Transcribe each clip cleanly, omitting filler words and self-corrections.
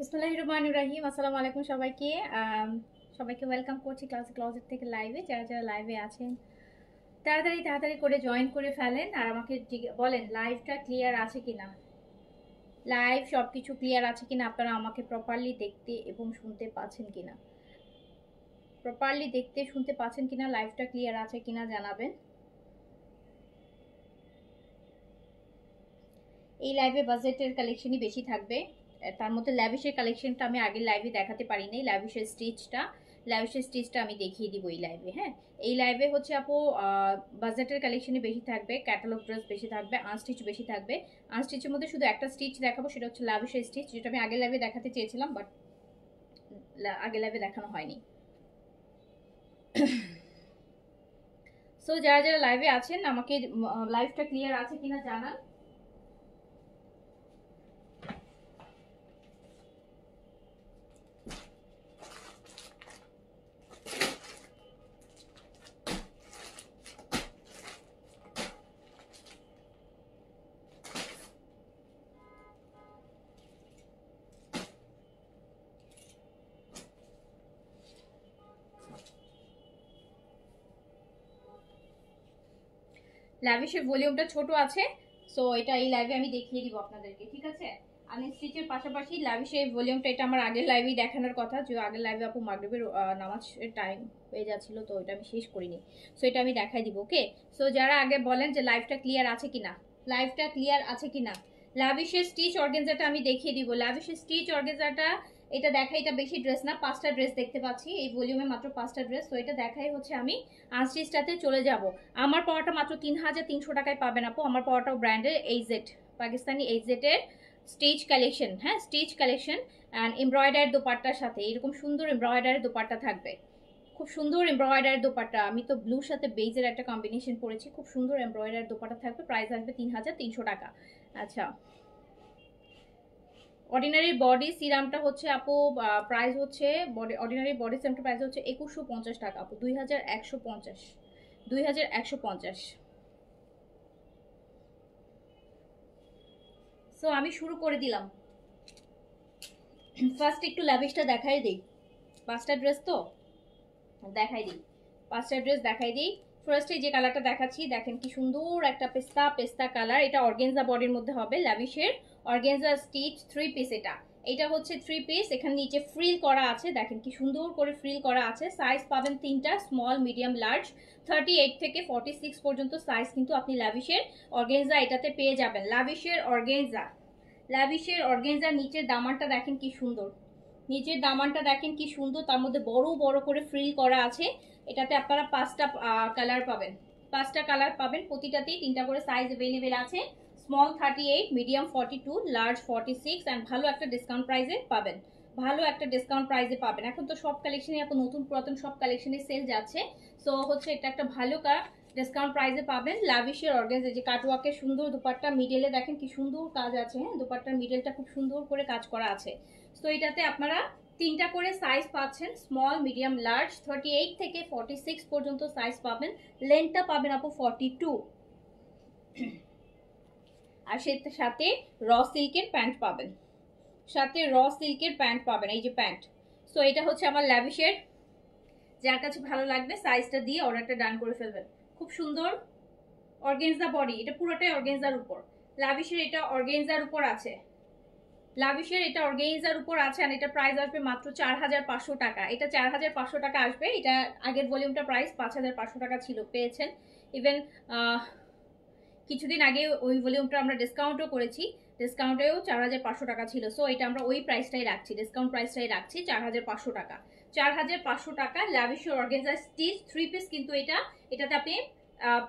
বিসমিল্লাহির রহমানির রহিম। আসসালামু আলাইকুম সবাইকে। সবাইকে ওয়েলকাম করছি ক্লজেট থেকে লাইভে। যারা যারা লাইভে আছেন তাড়াতাড়ি করে জয়েন করে ফেলেন আর আমাকে বলেন লাইভটা ক্লিয়ার আছে কিনা, লাইভ সব কিছু ক্লিয়ার আছে কিনা, আপনারা আমাকে প্রপারলি দেখতে এবং শুনতে পাচ্ছেন কিনা, লাইভটা ক্লিয়ার আছে কিনা জানাবেন। এই লাইভে বাজেটের কালেকশনই বেশি থাকবে। তার মধ্যে ল্যাভিশের কালেকশনটা আমি আগের লাইভে দেখাতে পারিনি। ল্যাভিশের স্টিচটা আমি দেখিয়ে দিব এই লাইভে। হ্যাঁ, এই লাইভে হচ্ছে আপু বাজেটের কালেকশনই বেশি থাকবে, ক্যাটালগ ড্রেস বেশি থাকবে, আনস্টিচ বেশি থাকবে। আনস্টিচের মধ্যে শুধু একটা স্টিচ দেখাবো, সেটা হচ্ছে ল্যাভিশের স্টিচ, যেটা আমি আগের লাইভে দেখাতে চেয়েছিলাম বাট আগের লাইভে দেখানো হয়নি। সো যারা যারা লাইভে আছেন আমাকে লাইভটা ক্লিয়ার আছে কিনা জানান। ল্যাভিশের ভলিউমটা ছোট আছে, সো এটা এই লাইভে আমি দেখিয়ে দিব আপনাদেরকে, ঠিক আছে। আনস্টিচের পাশাপাশি ল্যাভিশের ভলিউমটা এটা আমার আগের লাইভেই দেখানোর কথা, যে আগের লাইভে আপু মাগরিবের নামাজের টাইম হয়ে যাচ্ছিল, তো এটা আমি শেষ করিনি। সো এটা আমি দেখাই দিব, ওকে। সো যারা আগে বলেন যে লাইভটা ক্লিয়ার আছে কিনা, ল্যাভিশের স্টিচ অর্গানজাটা আমি দেখিয়ে দিব। ল্যাভিশের স্টিচ অর্গানজাটা এটা দেখাই, এটা বেশি ড্রেস না, 5টা ড্রেস দেখতে পাচ্ছি এই ভলিউমে, মাত্র 5টা ড্রেস। তো এটা দেখাই হচ্ছে আমি আনস্টিচটাতে চলে যাব। আমার পাওয়াটা মাত্র 3300 টাকায় পাবেন আপু। আমার পাওয়াটাও ব্র্যান্ডের এইজেড, পাকিস্তানি এইজেডের স্টিচ কালেকশন। হ্যাঁ, স্টিচ কালেকশন অ্যান্ড এমব্রয়ডারি দোপাট্টার সাথে এরকম সুন্দর এমব্রয়ডারি দোপাট্টা থাকবে, খুব সুন্দর এমব্রয়ডারি দোপাট্টা। আমি তো ব্লুর সাথে বেজের একটা কম্বিনেশন পরেছি, খুব সুন্দর এমব্রয়ডারি দোপাট্টা থাকবে। প্রাইস আসবে 3300 টাকা। আচ্ছা, অর্ডিনারি বডি সিরামটা হচ্ছে আপু প্রাইস হচ্ছে, অর্ডিনারি বডি সিরামটা প্রাইস হচ্ছে 2150 টাকা আপু, 2150। সো আমি শুরু করে দিলাম। ফার্স্ট একটু ল্যাভিশটা দেখাই দিই, 5টা ড্রেস তো দেখাই দিই, 5টা ড্রেস দেখাই দিই। ফার্স্টে যে কালারটা দেখাচ্ছি দেখেন কি সুন্দর একটা পেস্তা কালার, এটা অর্গেনজা বডির মধ্যে হবে, ল্যাভিশের অর্গেনজা স্টিচ 3 পিস। এটা হচ্ছে 3 পিস, এখানে নিচে ফ্রিল করা আছে, দেখেন কি সুন্দর করে ফ্রিল করা আছে। সাইজ পাবেন 3টা, স্মল, মিডিয়াম, লার্জ। 38 থেকে 46 পর্যন্ত সাইজ কিন্তু আপনি ল্যাভিশের অর্গেনজা এটাতে পেয়ে যাবেন। ল্যাভিশের অর্গেনজা নিচের দামানটা দেখেন কি সুন্দর, তার মধ্যে বড় বড় করে ফ্রিল করা আছে। এটাতে আপনারা 5টা কালার পাবেন, প্রতিটাতেই 3টা করে সাইজ अवेलेबल আছে। স্মল 38, মিডিয়াম 42, লার্জ 46 এন্ড ভালো একটা ডিসকাউন্ট প্রাইসে পাবেন। এখন তো সব কালেকশনে এখন নতুন পুরাতন সব কালেকশনে সেল যাচ্ছে, সো হচ্ছে এটা একটা ভালো ডিসকাউন্ট প্রাইসে পাবেন। লাভিশের অর্গানজা যে কাটওয়ার্কের সুন্দর দুপাট্টা, মিডলে দেখেন কি সুন্দর কাজ আছে। হ্যাঁ, দুপাট্টার মিডলটা খুব সুন্দর করে কাজ করা আছে। তো এটাতে আপনারা 3টা করে সাইজ পাচ্ছেন, স্মল, মিডিয়াম, লার্জ। 38 থেকে 46 পর্যন্ত সাইজ পাবেন। লেন্থটা পাবেন আপু 42, আর সাথে র সিল্কের প্যান্ট পাবেন, এই যে প্যান্ট। সো এটা হচ্ছে আমার ল্যাভিশের, যার কাছে ভালো লাগবে সাইজটা দিয়ে অর্ডারটা ডান করে ফেলবেন। খুব সুন্দর অর্গেনজা বডি, এটা পুরোটাই অর্গেনজার উপর। ল্যাভিশের এটা অর্গেনজার উপর আছে, আর এটা প্রাইস আসবে মাত্র 4500 টাকা। এটা 4500 টাকা আসবে। এটা আগের ভলিউমটা প্রাইস 5500 টাকা ছিল, পেয়েছেন। ইভেন কিছুদিন আগে ওই ভলিউমটা আমরা ডিসকাউন্টও করেছি, ডিসকাউন্টেও 4500 টাকা ছিল। সো এটা আমরা ওই প্রাইসটাই রাখছি, ডিসকাউন্ট প্রাইসটাই রাখছি 4500 টাকা। 4500 টাকা ল্যাভিশের অর্গানজা স্টিচ 3 পিস, কিন্তু এটাতে আপনি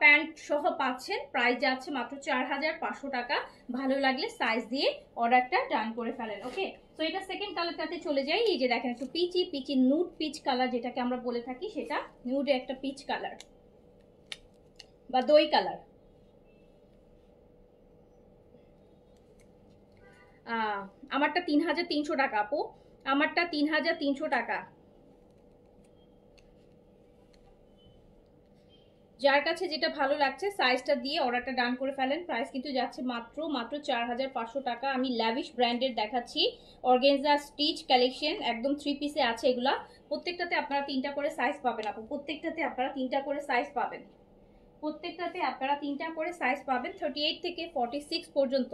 প্যান্ট সহ পাচ্ছেন। প্রাইস যাচ্ছে মাত্র 4500 টাকা। ভালো লাগলে সাইজ দিয়ে অর্ডারটা ডান করে ফেলেন, ওকে। তো এটা সেকেন্ড কালারটাতে চলে যাই। এই যে দেখেন একটু পিচি নুড পিচ কালার যেটাকে আমরা বলে থাকি, সেটা নুডে একটা পিচ কালার বা দই কালার। আমারটা 3300 টাকা আপু, আমারটা 3300 টাকা। যার কাছে যেটা ভালো লাগছে সাইজটা দিয়ে অর্ডারটা ডান করে ফেলেন। প্রাইস কিন্তু যাচ্ছে মাত্র 4500 টাকা। আমি ল্যাভিশ ব্র্যান্ডের দেখাচ্ছি, অর্গানজা স্টিচ কালেকশন, একদম 3 পিসে আছে এগুলা। প্রত্যেকটাতে আপনারা 3টা করে সাইজ পাবেন আপু, প্রত্যেকটাতে আপনারা 3টা করে সাইজ পাবেন, প্রত্যেকটাতে আপনারা 3টা করে সাইজ পাবেন 38 থেকে 46 পর্যন্ত।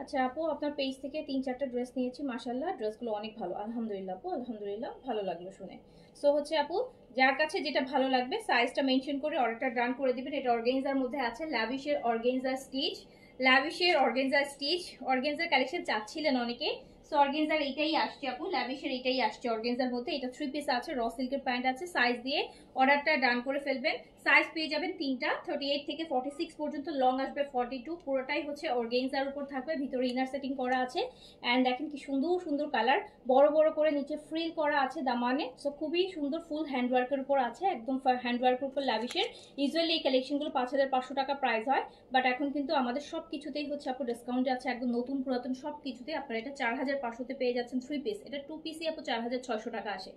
আচ্ছা আপু, আপনার পেজ থেকে 3-4টা ড্রেস নিয়েছি, মাশাআল্লাহ ড্রেসগুলো অনেক ভালো। আলহামদুলিল্লাহ আপু, আলহামদুলিল্লাহ, ভালো লাগলো শুনে। সো হচ্ছে আপু, যার কাছে যেটা ভালো লাগবে সাইজটা মেনশন করে অর্ডারটা ডান করে দিবেন। এটা অর্গানজার মধ্যে আছে, ল্যাভিশের অর্গানজা স্টিচ, ল্যাভিশের অর্গানজা স্টিচ। অর্গানজার কালেকশন চাচ্ছিলেন অনেকে, সো অর্গানজার এইটাই আসছে আপু, ল্যাভিশের এইটাই আসছে অর্গানজার মধ্যে। এটা 3 পিস আছে, র সিল্কের প্যান্ট আছে। সাইজ দিয়ে অর্ডারটা ডান করে ফেলবেন। সাইজ পেয়ে যাবেন 3টা, 38 থেকে 46 পর্যন্ত, লং আসবে 42। পুরোটাই হচ্ছে অর্গানজার উপর থাকবে, ভিতরে ইনার সেটিং করা আছে। অ্যান্ড দেখেন কি সুন্দর সুন্দর কালার, বড় বড় করে নিচে ফ্রিল করা আছে দামানে। সো খুবই সুন্দর, ফুল হ্যান্ডওয়ার্কের উপর আছে, একদম হ্যান্ডওয়ার্কের উপর ল্যাভিশের। ইউজুয়ালি এই কালেকশনগুলো 5500 টাকা প্রাইস হয়, বাট এখন কিন্তু আমাদের সব কিছুতেই হচ্ছে আপু ডিসকাউন্ট আছে, একদম নতুন পুরাতন সব কিছুতে আপনারা এটা 4500-তে পেয়ে যাচ্ছেন 3 পিস। এটা 2 পিসই আপু 4600 টাকা আসে।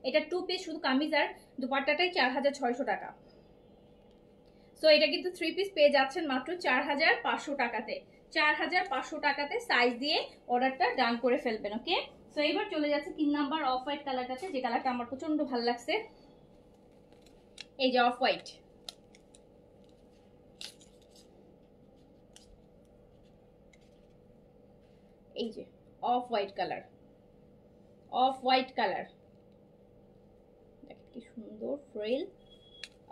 এটা 2 পিস, শুধু কামিজ আর দুপাট্টাটাই 4600 টাকা। সো এটা কিন্তু 3 পিস পেয়ে যাচ্ছেন মাত্র 4500 টাকাতে। 4500 টাকাতে সাইজ দিয়ে অর্ডারটা ডান করে ফেলবেন। ওকে, সো এবার চলে যাচ্ছে 3 নাম্বার অফ হোয়াইট কালারটাতে, যে কালারটা আমার প্রচন্ড ভালো লাগছে। এই যে অফ হোয়াইট, এই যে off white colour, off white colour, দেখেন কি সুন্দর ফ্রিল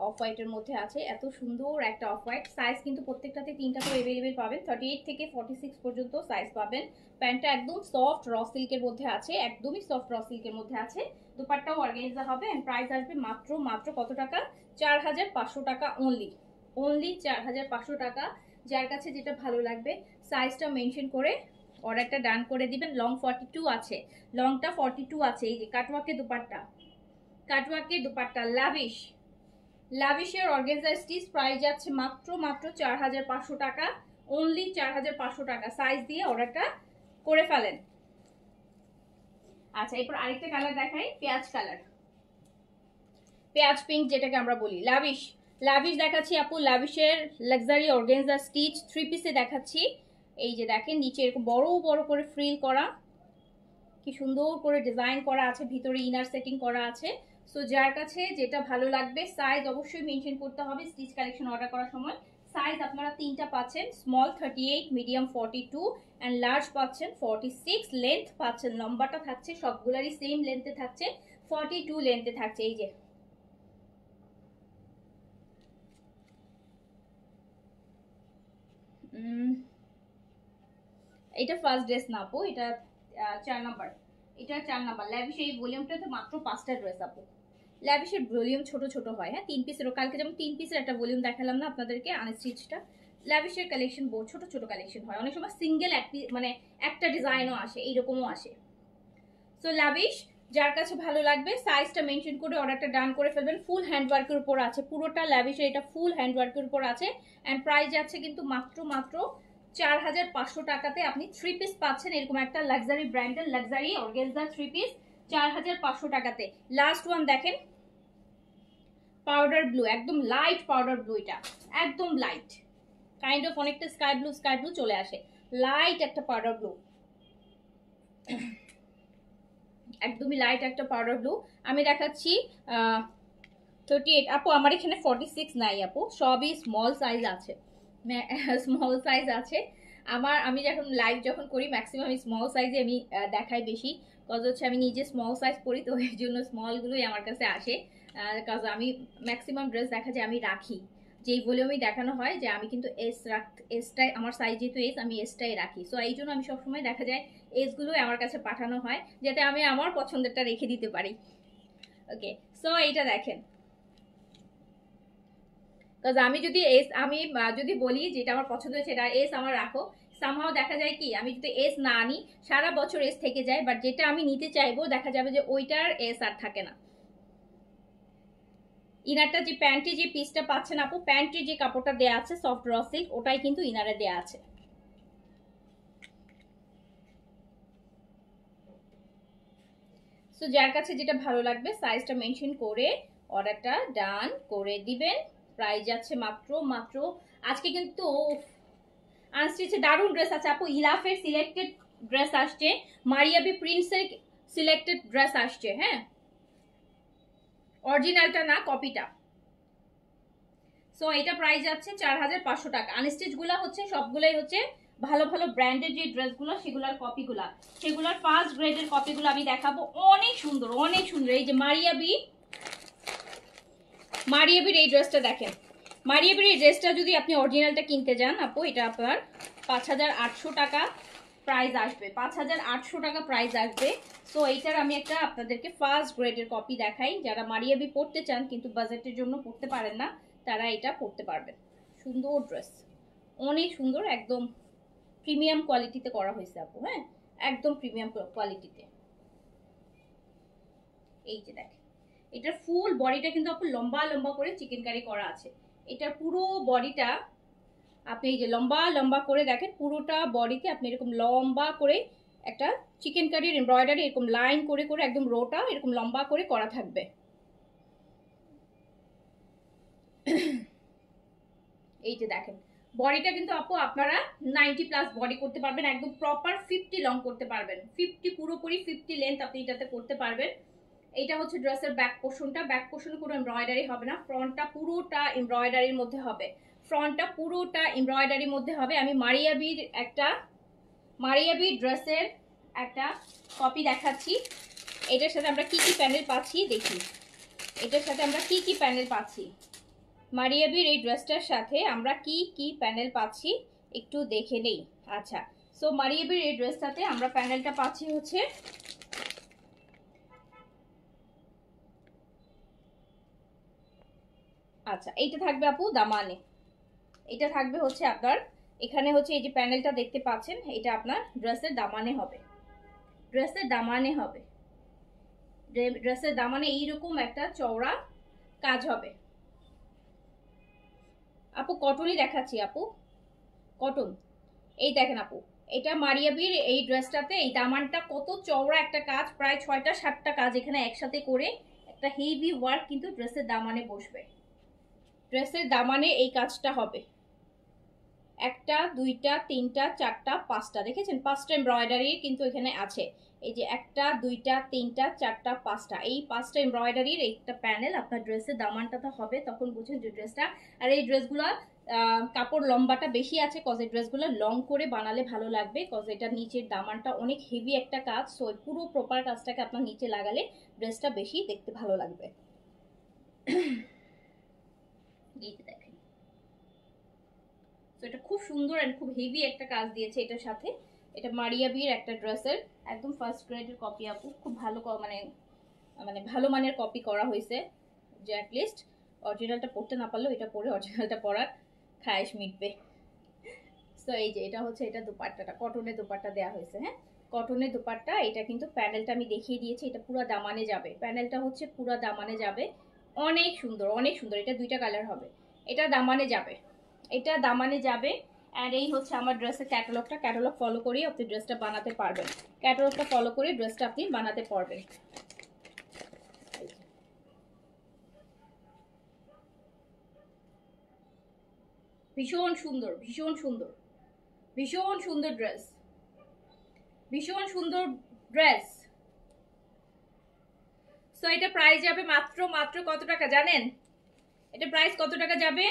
অফ হোয়াইটের মধ্যে আছে, এত সুন্দর একটা অফ হোয়াইট। সাইজ কিন্তু প্রত্যেকটাতে 3টা করে अवेलेबल পাবেন, 38 থেকে 46 পর্যন্ত সাইজ পাবেন। প্যান্টটা একদম সফট র সিল্কের মধ্যে আছে, একদমই সফট র সিল্কের মধ্যে আছে। দুপাট্টাও অর্গানজা হবে। এন্ড প্রাইস আসবে মাত্র মাত্র কত টাকা? 4500 টাকা অনলি, অনলি 4500 টাকা। যার কাছে যেটা ভালো লাগবে সাইজটা মেনশন করে অর্ডারটা ডান করে দিবেন। লং 42 আছে, লংটা 42 আছে। এই যে কাটওয়ার্কের দুপাট্টা, কাটওয়ার্কের দুপাট্টা, লাভিশ, লাভিশের অর্গানজা স্টিচ। প্রাইস যাচ্ছে মাত্র মাত্র 4500 টাকা, অনলি 4500 টাকা। সাইজ দিয়ে অর্ডারটা করে ফেলেন। আচ্ছা, এরপর আরেকটা কালার দেখাই, পেঁয়াজ কালার, পেঁয়াজ পিঙ্ক যেটাকে আমরা বলি। লাভিশ, লাভিশ দেখাচ্ছি আপু, লাভিশের লাক্সারি অর্গানজা স্টিচ 3 পিসে দেখাচ্ছি। এই যে দেখেন নিচে এরকম বড় বড় করে ফ্রিল করা, কি সুন্দর করে ডিজাইন করা আছে, ভিতরে ইনার সেটিং করা আছে। সো যার কাছে যেটা ভালো লাগবে সাইজ অবশ্যই মেনশন করতে হবে স্টিচ কালেকশন অর্ডার করার সময়। সাইজ আপনারা 3টা পাচ্ছেন, স্মল 38, মিডিয়াম 42 এন্ড লার্জ পাচ্ছেন 46। লেন্থ পাচ্ছেন, লম্বাটা থাকছে সবগুলারই সেম লেন্থে থাকছে, 42 লেন্থে থাকছে। এই যে এটা ফার্স্ট ড্রেস না আপু, এটা 4 নাম্বার, এটা 4 নাম্বার। ল্যাভিশ এই ভলিউমটাতে মাত্র 5টা ড্রেস আপু। ল্যাভিশের ভলিউম ছোট ছোট হয়, হ্যাঁ 3 পিসেরও, কালকে যেমন 3 পিসের একটা ভলিউম দেখালাম না আপনাদেরকে আনস্টিচটা। ল্যাভিশের কালেকশন বহু ছোট ছোট কালেকশন হয়, অনেক সময় সিঙ্গেল মানে একটা ডিজাইনও আসে, এইরকমও আসে। সো ল্যাভিশ, যার কাছে ভালো লাগবে সাইজটা মেনশন করে অর্ডারটা ডান করে ফেলবেন। ফুল হ্যান্ডওয়ার্কের উপর আছে পুরোটা, ল্যাভিশের এটা ফুল হ্যান্ডওয়ার্কের উপর আছে। অ্যান্ড প্রাইস যাচ্ছে কিন্তু মাত্র মাত্র 4500 টাকাতে আপনি 3 পিস পাচ্ছেন, এরকম একটা লাক্সারি ব্র্যান্ডের লাক্সারি অর্গানজা 3 পিস 4500 টাকাতে। লাস্ট ওয়ান দেখেন, পাউডার ব্লু, একদম লাইট পাউডার ব্লু, এটা একদম লাইট, কাইন্ড অফ অনেকটা স্কাই ব্লু, স্কাই ব্লু চলে আসে, লাইট একটা পাউডার ব্লু, একদমই লাইট একটা পাউডার ব্লু। আমি দেখাচ্ছি 38 আপু, আমার এখানে 46 নাই আপু, সবই স্মল সাইজ আছে, স্মল সাইজ আছে আমার। আমি যখন লাইভ যখন করি ম্যাক্সিমাম স্মল সাইজে আমি দেখাই বেশি, কজ হচ্ছে আমি নিজে স্মল সাইজ পরি, তো এই জন্য স্মলগুলোই আমার কাছে আসে। কজ আমি ম্যাক্সিমাম ড্রেস দেখা যায় আমি রাখি, যেই ভলিউমই দেখানো হয় যে আমি কিন্তু এসটাই আমার সাইজ যেহেতু এস, আমি এসটাই রাখি। সো এই জন্য আমি সবসময় দেখা যায় এসগুলোই আমার কাছে পাঠানো হয়, যাতে আমি আমার পছন্দেরটা রেখে দিতে পারি। ওকে, সো এইটা দেখেন, আমি যদি যদি বলি যেটা আমার পছন্দ হয়েছে এটা এস আমার রাখো, সামহাও দেখা যায় কি আমি যদি এস না আনি সারা বছর এস থেকে যায়, বাট যেটা আমি নিতে চাইবো দেখা যাবে যে ওইটার এস আর থাকে না। ইনারটা যে প্যান্টে যে পিসটা পাচ্ছেন আপু, প্যান্টে যে কাপড়টা দেয়া আছে সফট র সিল্ক, ওটাই কিন্তু ইনারে দেয়া আছে। সো যার কাছে যেটা ভালো লাগবে সাইজটা মেনশন করে অর্ডারটা ডান করে দিবেন। প্রাইস যাচ্ছে মাত্র মাত্র, আজকে কিন্তু আনস্টিচে দারুণ ড্রেস আছে আপু। ইলাফের সিলেক্টেড ড্রেস আসছে, মারিয়াবি প্রিন্সের সিলেক্টেড ড্রেস আসছে। হ্যাঁ, অরিজিনালটা না, কপিটা। সো এটা প্রাইস যাচ্ছে 4500 টাকা। আনস্টিচ গুলা হচ্ছে সবগুলাই হচ্ছে ভালো ভালো ব্র্যান্ডের যে ড্রেসগুলো সেগুলোর কপিগুলা, সেগুলোর ফার্স্ট গ্রেডের কপিগুলো আমি দেখাবো। অনেক সুন্দর অনেক সুন্দর। এই যে মারিয়াবির এই ড্রেসটা দেখেন। মারিয়াবির এই ড্রেসটা যদি আপনি অরিজিনালটা কিনতে যান আপু, এটা আপনার 5800 টাকা প্রাইস আসবে, 5800 টাকা প্রাইস আসবে। সো এইটার আমি একটা আপনাদেরকে ফার্স্ট গ্রেডের কপি দেখাই। যারা মারিয়াবি পড়তে চান কিন্তু বাজেটের জন্য পড়তে পারেন না, তারা এটা পড়তে পারবেন। সুন্দর ড্রেস, অনেক সুন্দর, একদম প্রিমিয়াম কোয়ালিটিতে করা হয়েছে আপু। হ্যাঁ, একদম প্রিমিয়াম কোয়ালিটিতে। এই যে দেখেন, এটার ফুল বডিটা কিন্তু আপু লম্বা লম্বা করে চিকেন কারি করা আছে। এটার পুরো বডিটা আপনি এই যে লম্বা লম্বা করে দেখেন, পুরোটা বডিতে আপনি এরকম লম্বা করে একটা চিকেন কারির এমব্রয়ডারি এরকম লাইন করে করে একদম রোটা এরকম লম্বা করে করা থাকবে। এই যে দেখেন, বডিটা কিন্তু আপু আপনারা 90+ বডি করতে পারবেন, একদম প্রপার 50 লং করতে পারবেন, 50 পুরোপুরি 50 লেন্থ আপনি এটাতে করতে পারবেন। এটা হচ্ছে ড্রেসের ব্যাক পোর্শনটা। ব্যাক পোর্শনে কোনো এমব্রয়ডারি হবে না, ফ্রন্টটা পুরোটা এমব্রয়ডারির মধ্যে হবে, ফ্রন্টটা পুরোটা এমব্রয়ডারির মধ্যে হবে। আমি মারিয়াবির ড্রেসের একটা কপি দেখাচ্ছি। এটার সাথে আমরা কি কি প্যানেল পাচ্ছি দেখি। এটার সাথে আমরা কি কি প্যানেল পাচ্ছি, মারিয়াবির এই ড্রেসটার সাথে আমরা কি কি প্যানেল পাচ্ছি একটু দেখে নেই। আচ্ছা, সো মারিয়াবির এই ড্রেসটাতে আমরা প্যানেলটা পাচ্ছি হচ্ছে, আচ্ছা এইটা থাকবে আপু দামানে। এটা থাকবে হচ্ছে আপনার এখানে হচ্ছে এই যে প্যানেলটা দেখতে পাচ্ছেন, এটা আপনার ড্রেসের দামানে হবে, ড্রেসের দামানে হবে, ড্রেসের দামানে এইরকম একটা চওড়া কাজ হবে। আপু কটনই দেখাচ্ছি আপু, কটন। এই দেখেন আপু, এটা মারিয়াবির এই ড্রেসটাতে এই দামানটা কত চওড়া একটা কাজ, প্রায় 6টা 7টা কাজ এখানে একসাথে করে একটা হেভি ওয়ার্ক কিন্তু ড্রেসের দামানে বসবে। ড্রেসের দামানে এই কাজটা হবে, 1টা 2টা 3টা 4টা 5টা, দেখেছেন 5টা এমব্রয়ডারি কিন্তু এখানে আছে। এই যে 1টা 2টা 3টা 4টা 5টা, এই 5টা এমব্রয়ডারির একটা প্যানেল আপনার ড্রেসের দামানটাতে হবে, তখন বুঝেন যে ড্রেসটা। আর এই ড্রেসগুলো কাপড় লম্বাটা বেশি আছে, কজ এই ড্রেসগুলো লং করে বানালে ভালো লাগবে, কজ এটা নিচের দামানটা অনেক হেভি একটা কাজ। সো পুরো প্রপার কাজটাকে আপনার নিচে লাগালে ড্রেসটা বেশি দেখতে ভালো লাগবে। দেখেন, তো এটা খুব সুন্দর এন্ড খুব হেভি একটা কাজ দিয়েছে এটার সাথে। এটা মারিয়াবির একটা ড্রেসের একদম ফার্স্ট গ্রেডের কপি আপু, খুব ভালো মানে মানে ভালো মানের কপি করা হয়েছে, যে অ্যাটলিস্ট অরিজিনালটা পড়তে না পারলেও এটা পরে অরিজিনালটা পরার খায়েশ মিটবে। সো এই যে এটা হচ্ছে, এটা দুপাট্টাটা কটনের দুপাট্টা দেওয়া হয়েছে। হ্যাঁ, কটনের দুপাট্টা। এটা কিন্তু প্যানেলটা আমি দেখিয়ে দিয়েছি, এটা পুরো দামানে যাবে, প্যানেলটা হচ্ছে পুরো দামানে যাবে। অনেক সুন্দর অনেক সুন্দর, এটা 2টা কালার হবে, এটা দামানে যাবে, এটা দামানে যাবে। অ্যান্ড এই হচ্ছে আমার ড্রেসের ক্যাটালগটা, ক্যাটালগ ফলো করেই আপনি ড্রেসটা বানাতে পারবেন, ক্যাটালগটা ফলো করে ড্রেসটা আপনি বানাতে পারবেন। ভীষণ সুন্দর ভীষণ সুন্দর ভীষণ সুন্দর ড্রেস, ভীষণ সুন্দর ড্রেস। সো এটা প্রাইস যাবে মাত্র মাত্র কত টাকা জানেন? এটা প্রাইস কত টাকা যাবে?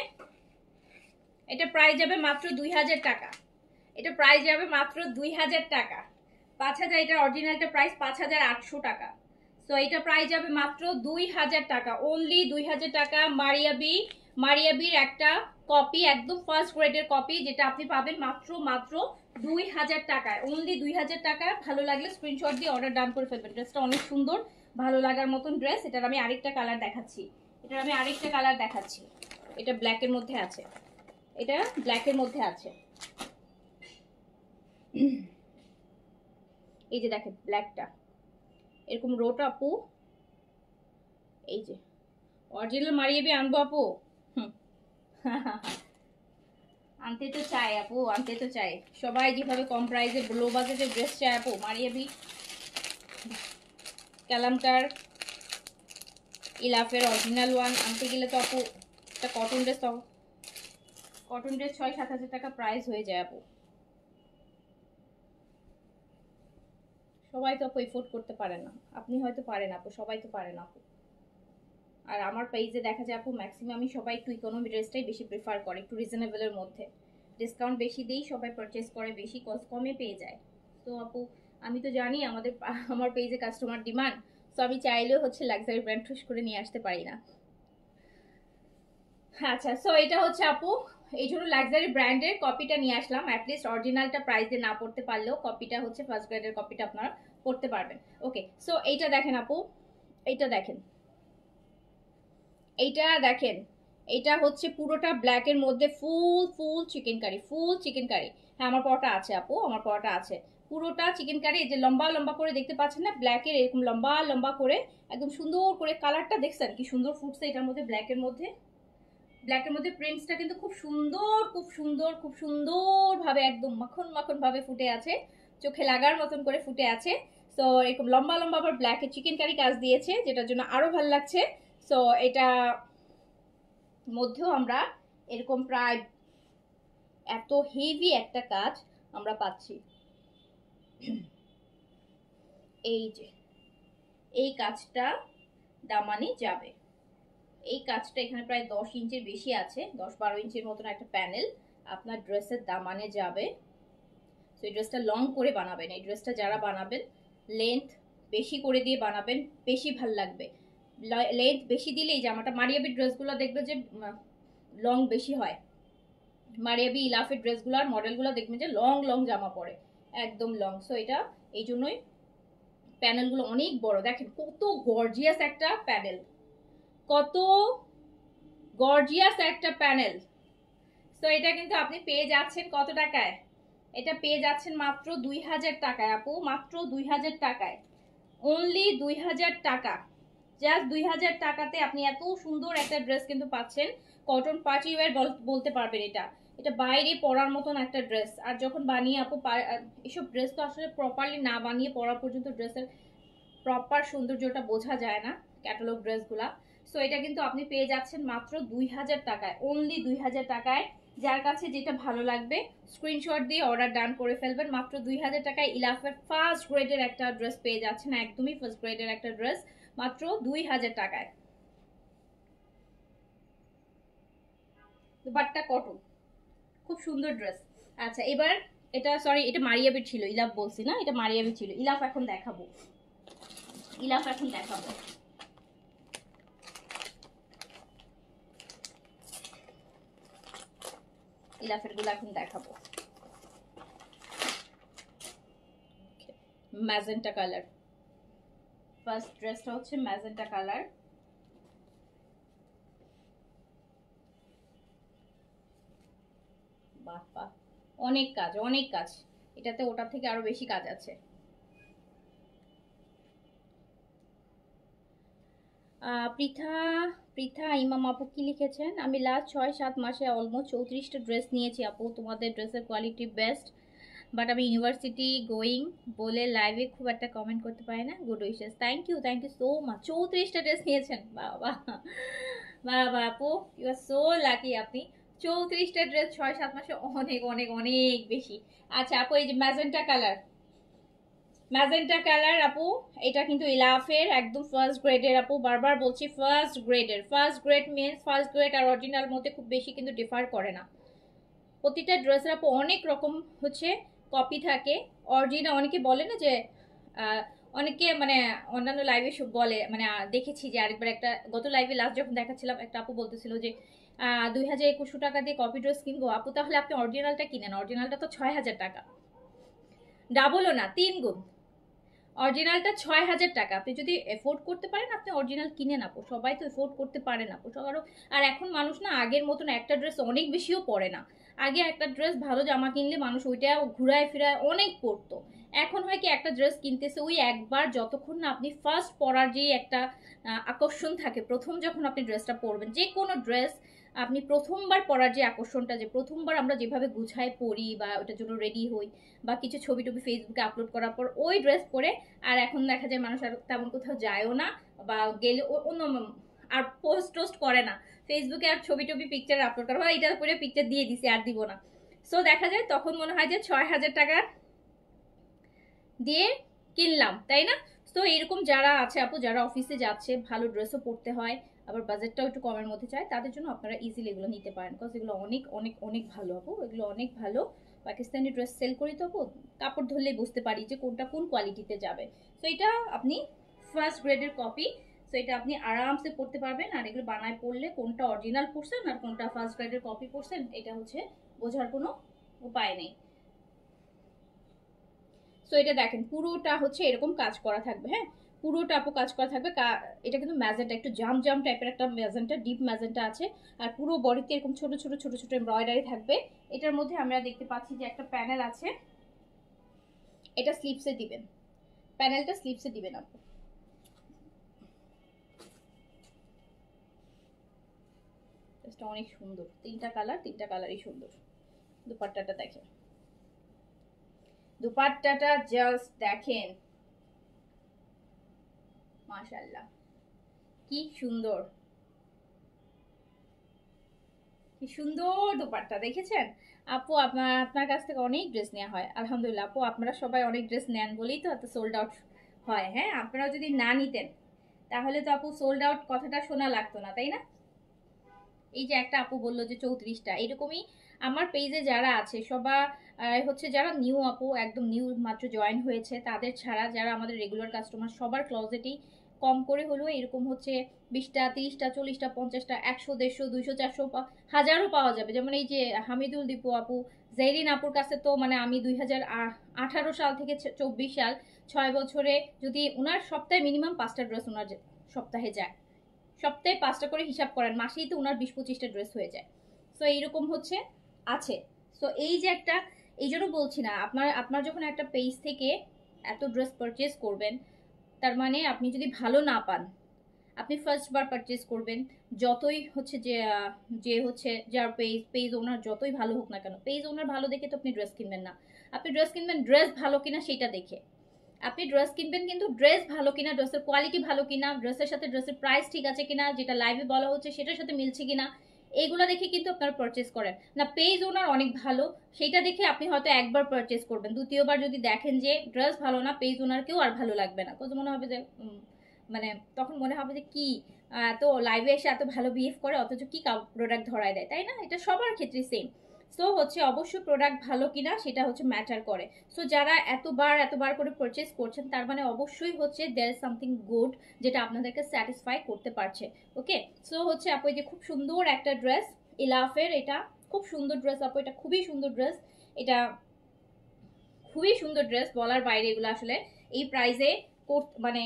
এটা প্রাইস যাবে মাত্র 2000 টাকা। এটা প্রাইস যাবে মাত্র 2000 টাকা। 5000, এটা অরিজিনালটা প্রাইস 5800 টাকা। সো এটা প্রাইস যাবে মাত্র 2000 টাকা, অনলি 2000 টাকা। মারিয়াবির একটা কপি, একদম ফার্স্ট গ্রেডের কপি, যেটা আপনি পাবেন মাত্র মাত্র 2000 টাকায়, অনলি 2000 টাকা। ভালো লাগলে স্ক্রিনশট দিয়ে অর্ডার ডান করে ফেলবেন। ড্রেসটা অনেক সুন্দর, ভালো লাগার মতন ড্রেস। এটার আমি আরেকটা কালার দেখাচ্ছি, এটা ব্ল্যাকের মধ্যে আছে, এটা ব্ল্যাকের মধ্যে আছে। এই যে দেখেন ব্ল্যাকটা এরকম রোটা আপু, এই যে অরিজিনাল মারিয়াবি আনবো আপু, আনতে তো চাই আপু, আনতে তো চাই। সবাই যেভাবে কম প্রাইসে লো বাজেটে ড্রেস চায় আপু, মারিয়াবি, কালামকার, ইলাফের অরিজিনাল ওয়ান আনতে গেলে তো আপু একটা কটন ড্রেস 6-7 হাজার টাকা প্রাইস হয়ে যায় আপু। সবাই তো আপু এফোর্ড করতে পারে না, আপনি হয়তো পারেন আপু, সবাই তো পারে না আপু। আর আমার পেজে দেখা যায় আপু ম্যাক্সিমামই সবাই একটু ইকোনমি ড্রেসটাই বেশি প্রেফার করে, একটু রিজনেবলের মধ্যে ডিসকাউন্ট বেশি দিয়েই সবাই পারচেস করে, বেশি কস্ট কমে পেয়ে যায়। তো আপু আমি তো জানি আমার পেজে কাস্টমার ডিমান্ড, তো আমি চাইলেও হচ্ছে লাক্সারি ব্র্যান্ড ঠুস করে নিয়ে আসতে পারি না। আচ্ছা, সো এটা হচ্ছে আপু, এই জন্য লাক্সারি ব্র্যান্ডের কপিটা নিয়ে আসলাম। অ্যাটলিস্ট অরিজিনালটা প্রাইস দিয়ে না পড়তে পারলেও কপিটা হচ্ছে ফার্স্ট গ্রেডের কপিটা আপনারা পড়তে পারবেন। ওকে, সো এইটা দেখেন আপু, এইটা দেখেন, এইটা দেখেন, এটা হচ্ছে পুরোটা ব্ল্যাকের মধ্যে ফুল ফুল চিকেন কারি, ফুল চিকেন কারি। হ্যাঁ আমার পরোটা আছে আপু, আমার পরোটা আছে, পুরোটা চিকেন কারি। এই যে লম্বা লম্বা করে দেখতে পাচ্ছেন না, ব্ল্যাকের এরকম লম্বা লম্বা করে একদম সুন্দর করে কালারটা দেখছেন কি সুন্দর ফুটছে এটার মধ্যে, ব্ল্যাকের মধ্যে। ব্ল্যাকের মধ্যে প্রিন্টসটা কিন্তু খুব সুন্দর, খুব সুন্দর, খুব সুন্দর ভাবে একদম মাখন মাখন ভাবে ফুটে আছে, চোখে লাগার মতন করে ফুটে আছে। সো এরকম লম্বা লম্বা আবার ব্ল্যাকে চিকেন কারি কাজ দিয়েছে, যেটার জন্য আরো ভালো লাগছে। সো এটা মধ্যেও আমরা এরকম প্রায় এত হেভি একটা কাজ আমরা পাচ্ছি। এই যে এই কাজটা দামানে যাবে, এই কাজটা এখানে প্রায় 10 ইঞ্চির বেশি আছে, 10-12 ইঞ্চির মতন একটা প্যানেল আপনার ড্রেসের দামানে যাবে। তো এই ড্রেসটা লং করে বানাবেন, এই ড্রেসটা যারা বানাবেন লেন্থ বেশি করে দিয়ে বানাবেন, বেশি ভাল লাগবে। লেন্থ বেশি দিলে এই জামাটা মারিয়াবির ড্রেসগুলো দেখবে যে লং বেশি হয়, মারিয়াবি ইলাফের ড্রেসগুলোর মডেলগুলো দেখবেন যে লং লং জামা পরে, একদম লং। সো এটা এই জন্যই প্যানেলগুলো অনেক বড়, দেখেন কত গর্জিয়াস একটা প্যানেল, কত গর্জিয়াস একটা প্যানেল। সো এটা কিন্তু আপনি পেয়ে যাচ্ছেন কত টাকায়, এটা পেয়ে যাচ্ছেন মাত্র 2000 টাকায় আপু, মাত্র 2000 টাকায়, অনলি 2000 টাকা, জাস্ট 2000 টাকাতে আপনি এত সুন্দর একটা ড্রেস কিন্তু পাচ্ছেন। কটন পার্টি ওয়্যার বলতে পারবেন এটা, এটা বাইরে পরার মতন একটা ড্রেস। আর যখন বানিয়ে আপু এসব ড্রেস তো আসলে প্রপারলি না বানিয়ে পরা পর্যন্ত ড্রেসের প্রপার সৌন্দর্যটা বোঝা যায় না, ক্যাটালগ ড্রেসগুলা। সো এটা কিন্তু আপনি পেয়ে যাচ্ছেন মাত্র 2000 টাকায়, অনলি 2000 টাকায়। যার কাছে যেটা ভালো লাগবে স্ক্রিনশট দিয়ে অর্ডার ডান করে ফেলবেন, মাত্র 2000 টাকায় ইলাফের ফার্স্ট গ্রেডের একটা ড্রেস পেয়ে যাচ্ছেন, একদমই ফার্স্ট গ্রেডের একটা ড্রেস মাত্র 2000 টাকায়। দুপাট্টা কটন, খুব সুন্দর ড্রেস। আচ্ছা এবার এটা, সরি এটা মারিয়াবির ছিল, ইলাফ বলছি না, এটা মারিয়াবির ছিল। ইলাফ এখন দেখাবো, ইলাফ এখন দেখাবো। ইলাফের গুলো এখন দেখাবো। ম্যাজেন্টা কালার, ফার্স্ট ড্রেসটা হচ্ছে ম্যাজেন্টা কালার। বাহ বাহ, অনেক কাজ, অনেক কাজ, এটাতে ওটার থেকে আরো বেশি কাজ আছে। পৃথা পৃথা ইমাম আপু কি লিখেছেন, আমি লাস্ট 6-7 মাসে অলমোস্ট 34টা ড্রেস নিয়েছি আপু, তোমাদের ড্রেসের কোয়ালিটি বেস্ট, বাট আমি ইউনিভার্সিটি গোয়িং বলে লাইভে খুব একটা কমেন্ট করতে পারি না। Good wishes, thank you so much. 34টা ড্রেস নিয়েছেন, বাবা বাবা আপু, ইউ আর সো লাকি। আপনি 34টা ড্রেস 6-7 মাসে অনেক অনেক অনেক বেশি। আচ্ছা আপু এই যে ম্যাজেন্টা কালার, ম্যাজেন্টা কালার আপু, এটা কিন্তু ইলাফের একদম ফার্স্ট গ্রেডের আপু, বারবার বলছি ফার্স্ট গ্রেডের। First grade means first grade আর অরিজিনাল মধ্যে খুব বেশি কিন্তু ডিফার করে না। প্রতিটা ড্রেসের আপু অনেক রকম হচ্ছে কপি থাকে, অরিজিনাল অনেকে বলে না যে অনেকে মানে অন্যান্য লাইভে সব বলে, মানে দেখেছি যে আরেকবার একটা গত লাইভে লাস্ট যখন দেখাচ্ছিলাম একটা আপু বলতেছিল যে 2021 টাকা দিয়ে কপি ড্রেস কিনবো। আপু তাহলে আপনি অরিজিনালটা কিনেন, অরিজিনালটা তো 6000 টাকা, ডাবলও না 3 গুণ। অরিজিনালটা 6000 টাকা, আপনি যদি এফোর্ড করতে পারেন আপনি অরিজিনাল কিনে না, সবাই তো এফোর্ড করতে পারে না সবারও। আর এখন মানুষ না আগের মতন একটা ড্রেস অনেক বেশিও পরে না, আগে একটা ড্রেস ভালো জামা কিনলে মানুষ ওইটা ঘুরায় ফিরায় অনেক পরতো। এখন হয় কি একটা ড্রেস কিনতেছে ওই একবার, যতক্ষণ না আপনি ফার্স্ট পরার যে একটা আকর্ষণ থাকে, প্রথম যখন আপনি ড্রেসটা পরবেন যে কোনো ড্রেস, আপনি প্রথমবার পরার যে আকর্ষণটা, যে প্রথমবার আমরা যেভাবে গুছায় পরি বা ওটার জন্য রেডি হই বা কিছু ছবি টবি ফেসবুকে আপলোড করার পর ওই ড্রেস পরে, আর এখন দেখা যায় মানুষ আর তেমন কোথাও যায়ও না, বা গেলে অন্য আর পোস্ট টোস্ট করে না ফেসবুকে, আর ছবি টবি পিকচার আপলোড করা হয়, এটা করে পিকচার দিয়ে দিছি আর দিব না। সো দেখা যায় তখন মনে হয় যে 6,000 টাকা দিয়ে কিনলাম, তাই না? তো এরকম যারা আছে আপু, যারা অফিসে যাচ্ছে, ভালো ড্রেসও পরতে হয়, আবার বাজেটটাও একটু কমের মধ্যে চায়, তাদের জন্য আপনারা ইজিলি এগুলো নিতে পারেন, বিকজ এগুলো অনেক অনেক অনেক ভালো আপু, এগুলো অনেক ভালো। পাকিস্তানি ড্রেস সেল করি তো আপু, কাপড় ধরলেই বুঝতে পারি যে কোনটা কোন কোয়ালিটিতে যাবে। তো এটা আপনি ফার্স্ট গ্রেডের কপি, তো এটা আপনি আরামসে পড়তে পারবেন। আর এগুলো বানায় পড়লে কোনটা অরিজিনাল পড়ছেন আর কোনটা ফার্স্ট গ্রেডের কপি পড়ছেন এটা হচ্ছে বোঝার কোনো উপায় নেই। সো এটা দেখেন পুরোটা হচ্ছে এরকম কাজ করা থাকবে, হ্যাঁ পুরোটা আপু কাজ করা থাকবে। এটা কিন্তু ম্যাজেন্টা, একটু জাম জাম টাইপের একটা ম্যাজেন্টা, ডিপ ম্যাজেন্টা আছে। আর পুরো বডিতে এরকম ছোট ছোট ছোট ছোট এমব্রয়ডারি থাকবে। এটার মধ্যে আমরা দেখতে পাচ্ছি যে একটা প্যানেল আছে, এটা স্লিপসে দিবেন, প্যানেলটা স্লিপসে দিবেন আপু। অনেক সুন্দর, তিনটা কালারই সুন্দর। দুপাট্টাটা দেখেন, দুপাট্টাটা জাস্ট দেখেন, মাশাআল্লাহ কি সুন্দর, কি সুন্দর দুপাট্টা দেখেছেন আপু? আপনার কাছ থেকে অনেক ড্রেস নেওয়া হয় আলহামদুলিল্লাহ আপু, আপনারা সবাই অনেক ড্রেস নেন বলেই তো এত সোল্ড আউট হয়। হ্যাঁ আপনারা যদি না নিতেন তাহলে তো আপু সোল্ড আউট কথাটা শোনা লাগতো না, তাই না? এই যে একটা আপু বললো যে 34টা, এরকমই আমার পেজে যারা আছে সবার হচ্ছে যারা নিউ আপু, একদম নিউ মাত্র জয়েন হয়েছে, তাদের ছাড়া যারা আমাদের রেগুলার কাস্টমার সবার ক্লোজেটেই কম করে হলেও এরকম হচ্ছে 20টা 30টা 40টা 50টা 100 150 200 400 হাজারও পাওয়া যাবে। যেমন এই যে হামিদুল দীপু আপু, জেরিন আপুর কাছে তো মানে আমি 2018 সাল থেকে 24 সাল 6 বছরে যদি ওনার সপ্তাহে মিনিমাম 5টা ড্রেস ওনার সপ্তাহে যায়, সপ্তাহে 5টা করে হিসাব করেন, মাসেই তো ওনার 20-25টা ড্রেস হয়ে যায়। সো এইরকম হচ্ছে আছে। সো এই যে একটা, এই জন্য বলছি না, আপনার যখন একটা পেজ থেকে এত ড্রেস পারচেজ করবেন, তার মানে আপনি যদি ভালো না পান, আপনি ফার্স্ট বার পারচেজ করবেন, যতই হচ্ছে যে যে হচ্ছে যার পেজ ওনার যতই ভালো হোক না কেন, পেজ ওনার ভালো দেখে তো আপনি ড্রেস কিনবেন না, আপনি ড্রেস কিনবেন ড্রেস ভালো কিনা সেটা দেখে। আপনি ড্রেস কিনবেন কিন্তু ড্রেস ভালো কিনা, ড্রেসের কোয়ালিটি ভালো কিনা, ড্রেসের সাথে ড্রেসের প্রাইস ঠিক আছে কিনা, যেটা লাইভে বলা হচ্ছে সেটার সাথে মিলছে কিনা, এইগুলো দেখে কিন্তু আপনারা পারচেস করেন না। পেজ ওনার অনেক ভালো সেটা দেখে আপনি হয়তো একবার পারচেস করবেন, দ্বিতীয়বার যদি দেখেন যে ড্রেস ভালো না, পেজ ওনারকেও আর ভালো লাগবে না, কত মনে হবে যে মানে তখন মনে হবে যে কি এত লাইভে এসে এত ভালো বিহেভ করে অথচ কি প্রোডাক্ট ধরায় দেয়, তাই না? এটা সবার ক্ষেত্রে সেম। সো হচ্ছে অবশ্যই প্রোডাক্ট ভালো কিনা সেটা হচ্ছে ম্যাটার করে। সো যারা এতবার করে পারচেস করছেন তার মানে অবশ্যই হচ্ছে দেয়ার ইজ সামথিং গুড, যেটা আপনাদেরকে স্যাটিসফাই করতে পারছে। ওকে, সো হচ্ছে আপু এই যে খুব সুন্দর একটা ড্রেস ইলাফের, এটা খুব সুন্দর ড্রেস আপু, এটা খুবই সুন্দর ড্রেস, এটা খুবই সুন্দর ড্রেস, বলার বাইরে। এগুলো আসলে এই প্রাইসে মানে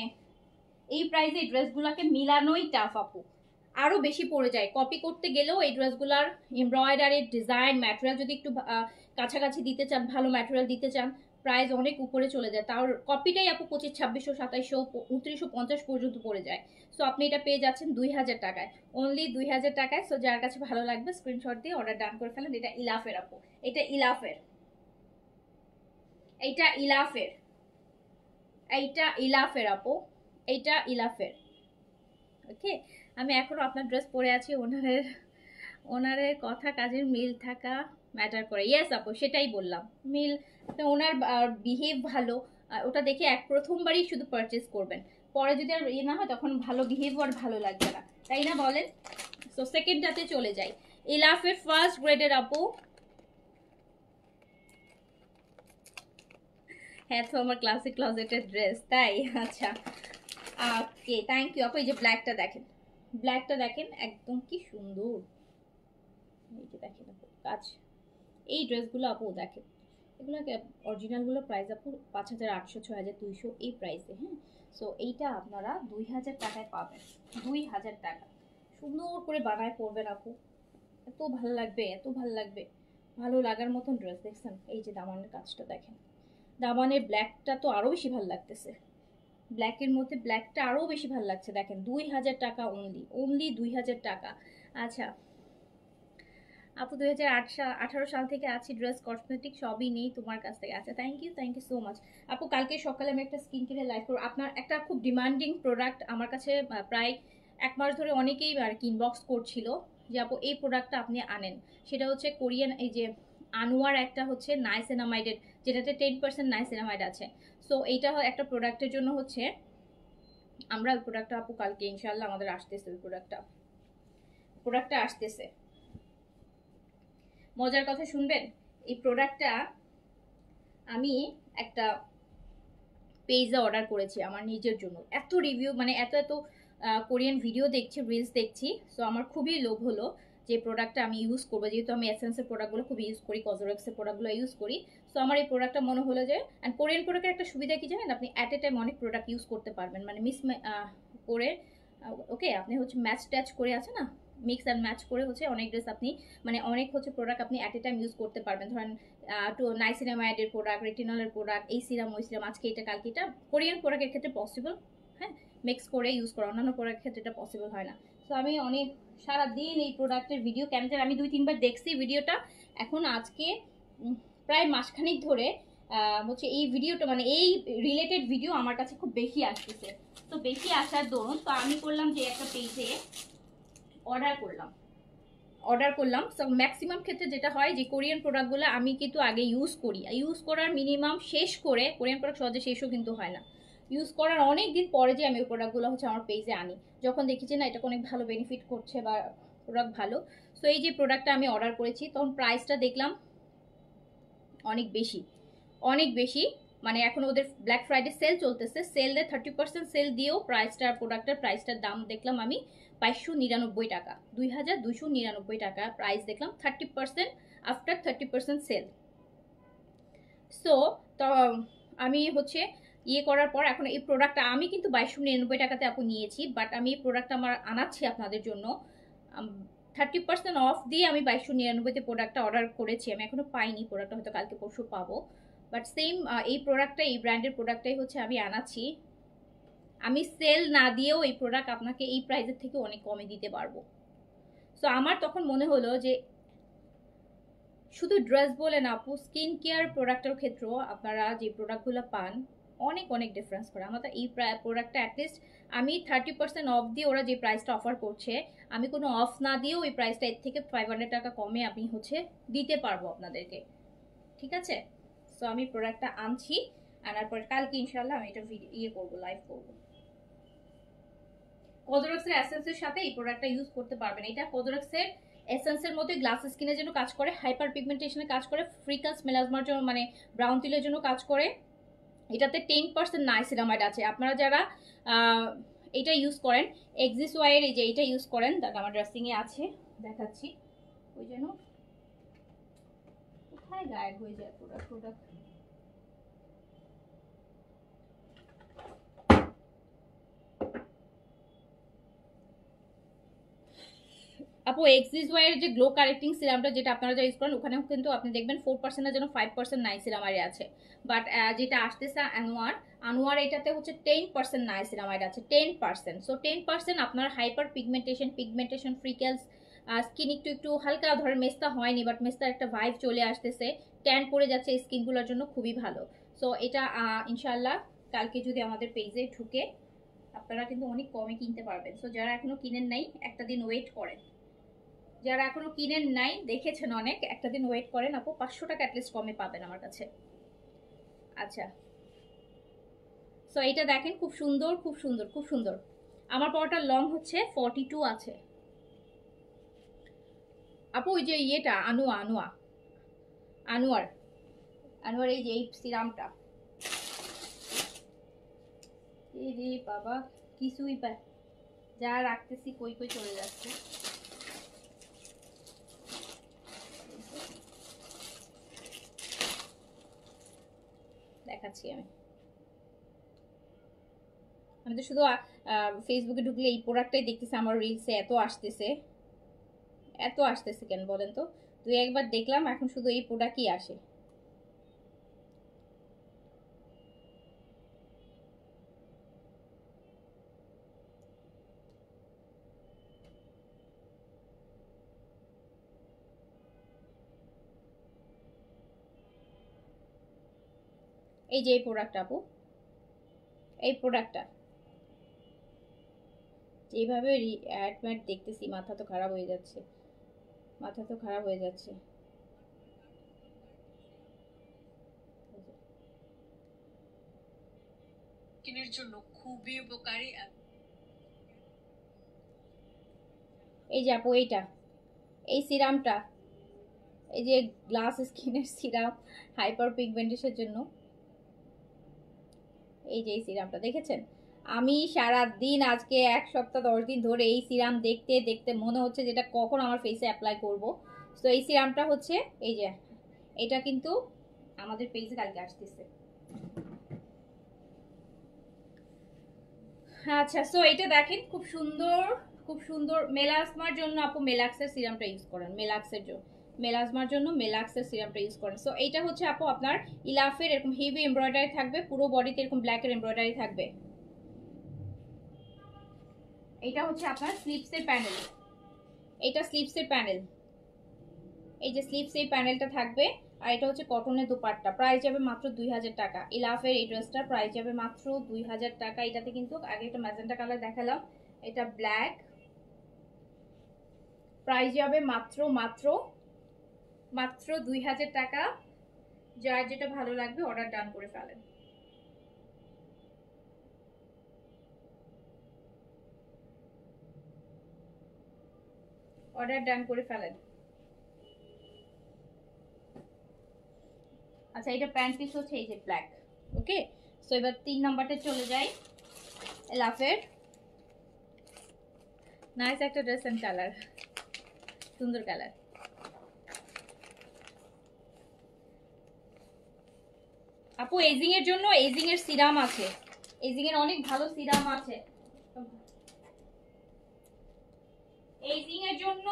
এই প্রাইসে এই ড্রেসগুলোকে মিলানোই টাফ আপু, আরো বেশি পড়ে যায় কপি করতে গেলেও। এই ড্রেসগুলার এমব্রয়ডারি ডিজাইন ম্যাটেরিয়াল যদি একটু কাছাকাছি দিতে চান, ভালো ম্যাটেরিয়াল দিতে চান, প্রাইস অনেক উপরে চলে যায়। তাও কপিটাই আপু 2500 2600 2950 পর্যন্ত পড়ে যায়। সো আপনি এটা পেয়ে যাচ্ছেন 2000 টাকায়, অনলি 2000 টাকায়। সো যার কাছে ভালো লাগবে স্ক্রিনশট দিয়ে অর্ডার ডান করে ফেলেন। এটা ইলাফের আপু, এটা ইলাফের, এইটা ইলাফের, এইটা ইলাফের আপু, এইটা ইলাফের। ওকে, আমি এখনো আপনার ড্রেস পরে আছি, ওনারের কথা কাজের মিল থাকা ম্যাটার করে। ইয়েস আপু, সেটাই বললাম, মিল, ওনার বিহেভ ভালো, ওটা দেখে প্রথমবারই শুধু পারচেস করবেন, পরে যদি আর ইয়ে না হয় তখন ভালো বিহেভ আর ভালো লাগবে না, তাই না বলেন? সো সেকেন্ডটাতে চলে যাই, ইলাফের ফার্স্ট গ্রেডের আপু। হ্যাঁ তো আমার ক্লাসিক ক্লজেটের ড্রেস, তাই? আচ্ছা ওকে, থ্যাংক ইউ আপু। এই যে ব্ল্যাকটা দেখেন, ব্ল্যাকটা দেখেন একদম কি সুন্দর, এই যে দেখেন আপু কাজ, এই ড্রেসগুলো আপু দেখেন, এগুলো অরিজিনালগুলো প্রাইস আপু 5800 6200 এই প্রাইসে। হ্যাঁ, সো এইটা আপনারা 2000 টাকায় পাবেন, 2000 টাকা, সুন্দর করে বানায় পরবেন আপু, এত ভালো লাগবে, এত ভালো লাগবে, ভালো লাগার মতন ড্রেস। দেখছেন এই যে দামানের কাজটা দেখেন, দামানের ব্ল্যাকটা তো আরও বেশি ভালো লাগতেছে, ব্ল্যাকের মধ্যে ব্ল্যাকটা আরও বেশি ভালো লাগছে দেখেন, 2000 টাকা অনলি, অনলি 2000 টাকা। আচ্ছা আপু 2018 সাল থেকে আছি, ড্রেস কসমেটিক সবই নেই তোমার কাছ থেকে। আচ্ছা থ্যাংক ইউ সো মাচ আপু। কালকে সকালে আমি একটা স্কিন কেয়ার লাইভ করবো, আপনার একটা খুব ডিমান্ডিং প্রোডাক্ট আমার কাছে প্রায় 1 মাস ধরে অনেকেই আর কি ইনবক্স করছিল যে আপু এই প্রোডাক্টটা আপনি আনেন। সেটা হচ্ছে কোরিয়ান এই যে আনোয়ার একটা হচ্ছে নাইসিনামাইডের, যেটাতে 10% নাইসিনামাইড আছে। সো এইটা একটা প্রোডাক্টের জন্য হচ্ছে আমরা ওই প্রোডাক্টটা আপু কালকে ইনশাল্লাহ আমাদের আসতেছে, ওই প্রোডাক্টটা আসতেছে। মজার কথা শুনবেন, এই প্রোডাক্টটা আমি একটা পেজে অর্ডার করেছি আমার নিজের জন্য। এত রিভিউ মানে এত এত কোরিয়ান ভিডিও দেখছি, রিলস দেখছি, সো আমার খুবই লোভ হলো যে প্রোডাক্টটা আমি ইউজ করবো, যেহেতু আমি এসেন্সের প্রোডাক্টগুলো খুব ইউজ করি, কজরক্সের প্রোডাক্টগুলো ইউজ করি। সো আমার এই প্রোডাক্টটা মনে হলো যে, অ্যান্ড কোরিয়ান প্রোডাক্টের একটা সুবিধা কি জানেন, আপনি অ্যাট এ টাইম অনেক প্রোডাক্ট ইউজ করতে পারবেন, মানে করে ওকে আপনি হচ্ছে ম্যাচ ট্যাচ করে আছে না, মিক্স অ্যান্ড ম্যাচ করে হচ্ছে অনেক ড্রেস আপনি মানে অনেক হচ্ছে প্রোডাক্ট আপনি অ্যাট এ টাইম ইউজ করতে পারবেন। ধরেন নাইসিনামাইডের প্রোডাক্ট, রেটিনলের প্রোডাক্ট, এই সিরাম ওই সিরাম, আজকে এটা কালকে এটা, কোরিয়ান প্রোডাক্টের ক্ষেত্রে পসিবল, হ্যাঁ, মিক্স করে ইউজ করা, অন্যান্য প্রোডাক্টের ক্ষেত্রে এটা পসিবল হয় না। তো আমি অনেক সারাদিন এই প্রোডাক্টের ভিডিও ক্যামেরা আমি 2-3 বার দেখছি ভিডিওটা। এখন আজকে প্রায় মাসখানিক ধরে হচ্ছে এই ভিডিওটা মানে এই রিলেটেড ভিডিও আমার কাছে খুব বেশি আসতেছে। তো বেশি আসার দরুন তো আমি করলাম যে একটা পেজে অর্ডার করলাম। সো ম্যাক্সিমাম ক্ষেত্রে যেটা হয় যে কোরিয়ান প্রোডাক্টগুলো আমি কিন্তু আগে ইউজ করার মিনিমাম শেষ করে, কোরিয়ান প্রোডাক্ট সহজে শেষও কিন্তু হয় না, ইউজ করার অনেক দিন পরে যে আমি ওই প্রোডাক্টগুলো হচ্ছে আমার পেজে আনি, যখন দেখি যে না এটা অনেক ভালো বেনিফিট করছে বা প্রোডাক্ট ভালো। সো এই যে প্রোডাক্টটা আমি অর্ডার করেছি, তখন প্রাইসটা দেখলাম অনেক বেশি, অনেক বেশি। মানে এখন ওদের ব্ল্যাক ফ্রাইডে সেল চলতেছে, সেলে 30% সেল দিয়েও প্রোডাক্টের প্রাইসটার দাম দেখলাম আমি 2299 টাকা, 2299 টাকা প্রাইস দেখলাম, 30% আফটার 30% সেল। সো তো আমি হচ্ছে করার পর এখন এই প্রোডাক্টটা আমি কিন্তু 2299 টাকাতে আপু নিয়েছি, বাট আমি এই প্রোডাক্টটা আমার আনাচ্ছি আপনাদের জন্য 30% অফ দিয়ে আমি 2299-তে প্রোডাক্টটা অর্ডার করেছি। আমি এখনো পাইনি প্রোডাক্টটা, হয়তো কালকে পরশু পাবো, বাট সেম এই প্রোডাক্টটা, এই ব্র্যান্ডের প্রোডাক্টটাই হচ্ছে আমি আনাচ্ছি। আমি সেল না দিয়েও এই প্রোডাক্ট আপনাকে এই প্রাইসের থেকে অনেক কমে দিতে পারবো। সো আমার তখন মনে হলো যে শুধু ড্রেস বলে না আপু, স্কিন কেয়ার প্রোডাক্টের ক্ষেত্রেও আপনারা যে প্রোডাক্টগুলো পান অনেক অনেক ডিফারেন্স করে। আমাদের এই প্রোডাক্টটা অ্যাটলিস্ট আমি 30% অফ দিয়ে ওরা যে প্রাইসটা অফার করছে, আমি কোনো অফ না দিয়েও ওই প্রাইসটা এর থেকে 500 টাকা কমে আমি হচ্ছে দিতে পারবো আপনাদেরকে, ঠিক আছে? সো আমি প্রোডাক্টটা আনছি, আনার পর কালকে ইনশাল্লাহ আমি এটা করবো, লাইভ করবো। কজরক্সের এসেন্সের সাথে এই প্রোডাক্টটা ইউজ করতে পারবেন। এটা কজরক্সের এসেন্সের মধ্যে গ্লাস স্কিনের জন্য কাজ করে, হাইপার পিগমেন্টেশনের কাজ করে, ফ্রিকাস মেলাজমার জন্য মানে ব্রাউন তিলের জন্য কাজ করে। এটাতে 10% নাইসিনামাইড আছে। আপনারা যারা এটা ইউজ করেন, এক্সিস ওয়াইয়ের এই যে এটা ইউজ করেন, দেখ আমার ড্রেসিংয়ে আছে, দেখাচ্ছি, ওই যেন কোথায় গায়েব হয়ে যায় প্রোডাক্ট। আপু এক্সিস ওয়াইয়ের যে গ্লো কারেক্টিং সিরামটা যেটা আপনারা যা ইউজ করেন, ওখানেও কিন্তু আপনি দেখবেন 4%-এর জন্য 5% নাইসিনামাইড আছে। বাট যেটা আসতেছে আনোয়ার এটাতে হচ্ছে 10% নাইসিনামাইড আছে, 10%। সো 10% আপনার হাইপার পিগমেন্টেশন ফ্রিকেলস, স্কিন একটু একটু হালকা ধরেন মেস্তা হয়নি, বাট মেস্তার একটা ভাইব চলে আসতেছে, ট্যান পড়ে যাচ্ছে, স্কিনগুলোর জন্য খুবই ভালো। সো এটা ইনশাল্লাহ কালকে যদি আমাদের পেজে ঢুকে আপনারা কিন্তু অনেক কমে কিনতে পারবেন। সো যারা এখনো কিনেন নাই একটা দিন ওয়েট করেন, যারা এখনো কিনেন নাই দেখেছেন অনেক, একটা দিন ওয়েট করেন আপু, 500 টাকা অ্যাটলিস্ট কমে পাবেন আমার কাছে। আচ্ছা, সো এটা দেখেন খুব সুন্দর, খুব সুন্দর, খুব সুন্দর। আমার পাওয়াটা লং হচ্ছে 42 আছে আপু। ওই যে ইয়েটা আনোয়ার এই যে এই সিরামটা, এই রে বাবা কিছুই পায়, যা রাখতেছি কই কই চলে যাচ্ছে। দেখাচ্ছি আমি তো শুধু ফেসবুকে ঢুকলে এই প্রোডাক্টটাই দেখতেছি, আমার রিলসে এত আসতেছে কেন বলেন তো? 2-1 বার দেখলাম, এখন শুধু এই প্রোডাক্টই আসে। এই যে এই প্রোডাক্টটা আপু, এই প্রোডাক্টটা যেভাবে অ্যাড ম্যাট দেখতেছি মাথা তো খারাপ হয়ে যাচ্ছে, মাথা তো খারাপ হয়ে যাচ্ছে। স্কিনের জন্য খুবই উপকারী। এই যে আপু এইটা, এই সিরামটা, এই যে গ্লাস স্কিনের সিরাম হাইপার পিগমেন্টেশনের জন্য, এই যে এই সিরামটা দেখেছেন, আমি সারা দিন আজকে 1 সপ্তাহ 10 দিন ধরে এই সিরাম দেখতে দেখতে মনে হচ্ছে যেটা কখন আমার ফেসে অ্যাপ্লাই করব। তো এই সিরামটা হচ্ছে এই যে, এটা কিন্তু আমাদের পেজে কালকে আসতেছে। আচ্ছা, সো এটা দেখেন খুব সুন্দর, খুব সুন্দর। মেলাজমার জন্য আপু মেলাক্সের সিরামটা ইউজ করেন, মেলাক্সের জন্য, মেলাজমার জন্য মেলাক্সের সিরামটা ইউজ করেন। সো এইটা হচ্ছে আপু আপনার ইলাফের এরকম হেভি এমব্রয়ডারি থাকবে, পুরো বডিতে এরকম ব্ল্যাকের এমব্রয়ডারি থাকবে। এটা হচ্ছে আপনার স্লিপসের প্যানেল, এটা স্লিপসের প্যানেল, এই যে স্লিপস এই প্যানেলটা থাকবে। আর এটা হচ্ছে কটনের দুপাট্টা, প্রাইস যাবে মাত্র 2000 টাকা। ইলাফের এই ড্রেসটার প্রাইস যাবে মাত্র 2000 টাকা। এটাতে কিন্তু আগে একটা ম্যাজেন্টা কালার দেখালাম, এটা ব্ল্যাক, প্রাইস যাবে মাত্র মাত্র মাত্র 2000 টাকা। যার যেটা ভালো লাগবে অর্ডার ডান করে ফেলেন। অর্ডার ডান করে ফেলেন। আচ্ছা, এটা প্যান্ট পিস হচ্ছে এই যে ব্ল্যাক। ওকে, সো এবার 3 নাম্বারটা চলে যাই। লাফের নাইস একটা ড্রেস এন্ড কালার, সুন্দর কালার। আপু এজিং এর জন্য এজিং এর সিরাম আছে, এজিং এর অনেক ভালো সিরাম আছে এজিং এর জন্য।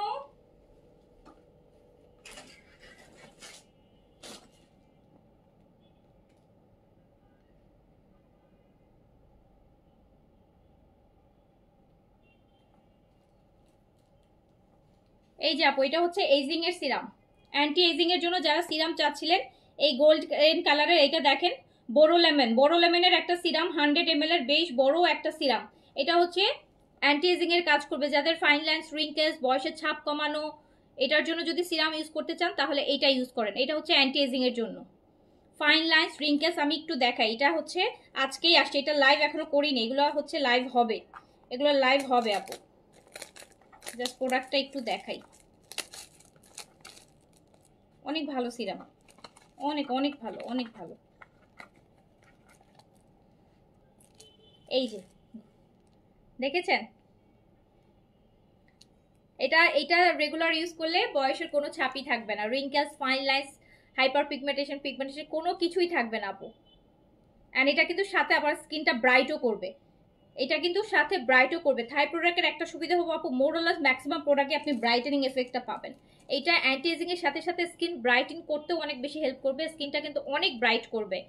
এই যে আপু এটা হচ্ছে এজিং এর সিরাম, অ্যান্টি এজিং এর জন্য যারা সিরাম চাচ্ছিলেন, এই গোল্ড কালারের এটা দেখেন, বড় লেমনের একটা সিরাম, 100 ml এর বেশ বড় একটা সিরাম। এটা হচ্ছে অ্যান্টি এজিং এর কাজ করবে, যাদের ফাইন লাইন্স, রিঙ্কেলস, বয়সের ছাপ কমানো, এটার জন্য যদি সিরাম ইউজ করতে চান তাহলে এটা ইউজ করেন। এটা হচ্ছে অ্যান্টি এজিং এর জন্য, ফাইন লাইন্স, রিঙ্কেলস। আমি একটু দেখাই, এটা হচ্ছে আজকেই আসছে, এটা লাইভ এখনো করিনি, এগুলো হচ্ছে লাইভ হবে, এগুলো লাইভ হবে আপু। জাস্ট প্রোডাক্টটা একটু দেখাই, অনেক ভালো সিরাম, অনেক অনেক ভালো, অনেক ভালো। এই যে দেখেছেন, এটা রেগুলার ইউজ করলে বয়সের কোনো ছাপই থাকবে না, wrinkles, fine lines, hyperpigmentation কোনো কিছুই থাকবে না আপু। অ্যান্ড এটা কিন্তু সাথে আবার স্কিনটা ব্রাইটও করবে, এটা কিন্তু সাথে ব্রাইটও করবে। থাই প্রোডাক্টের একটা সুবিধা হবো আপু, মোরলেস ম্যাক্সিমাম প্রোডাক্টে আপনি ব্রাইটেনিং এফেক্টটা পাবেন। এটা অ্যান্টি এজিং এর সাথে সাথে স্কিন ব্রাইটেন করতেও অনেক বেশি হেল্প করবে, স্কিনটা কিন্তু অনেক ব্রাইট করবে।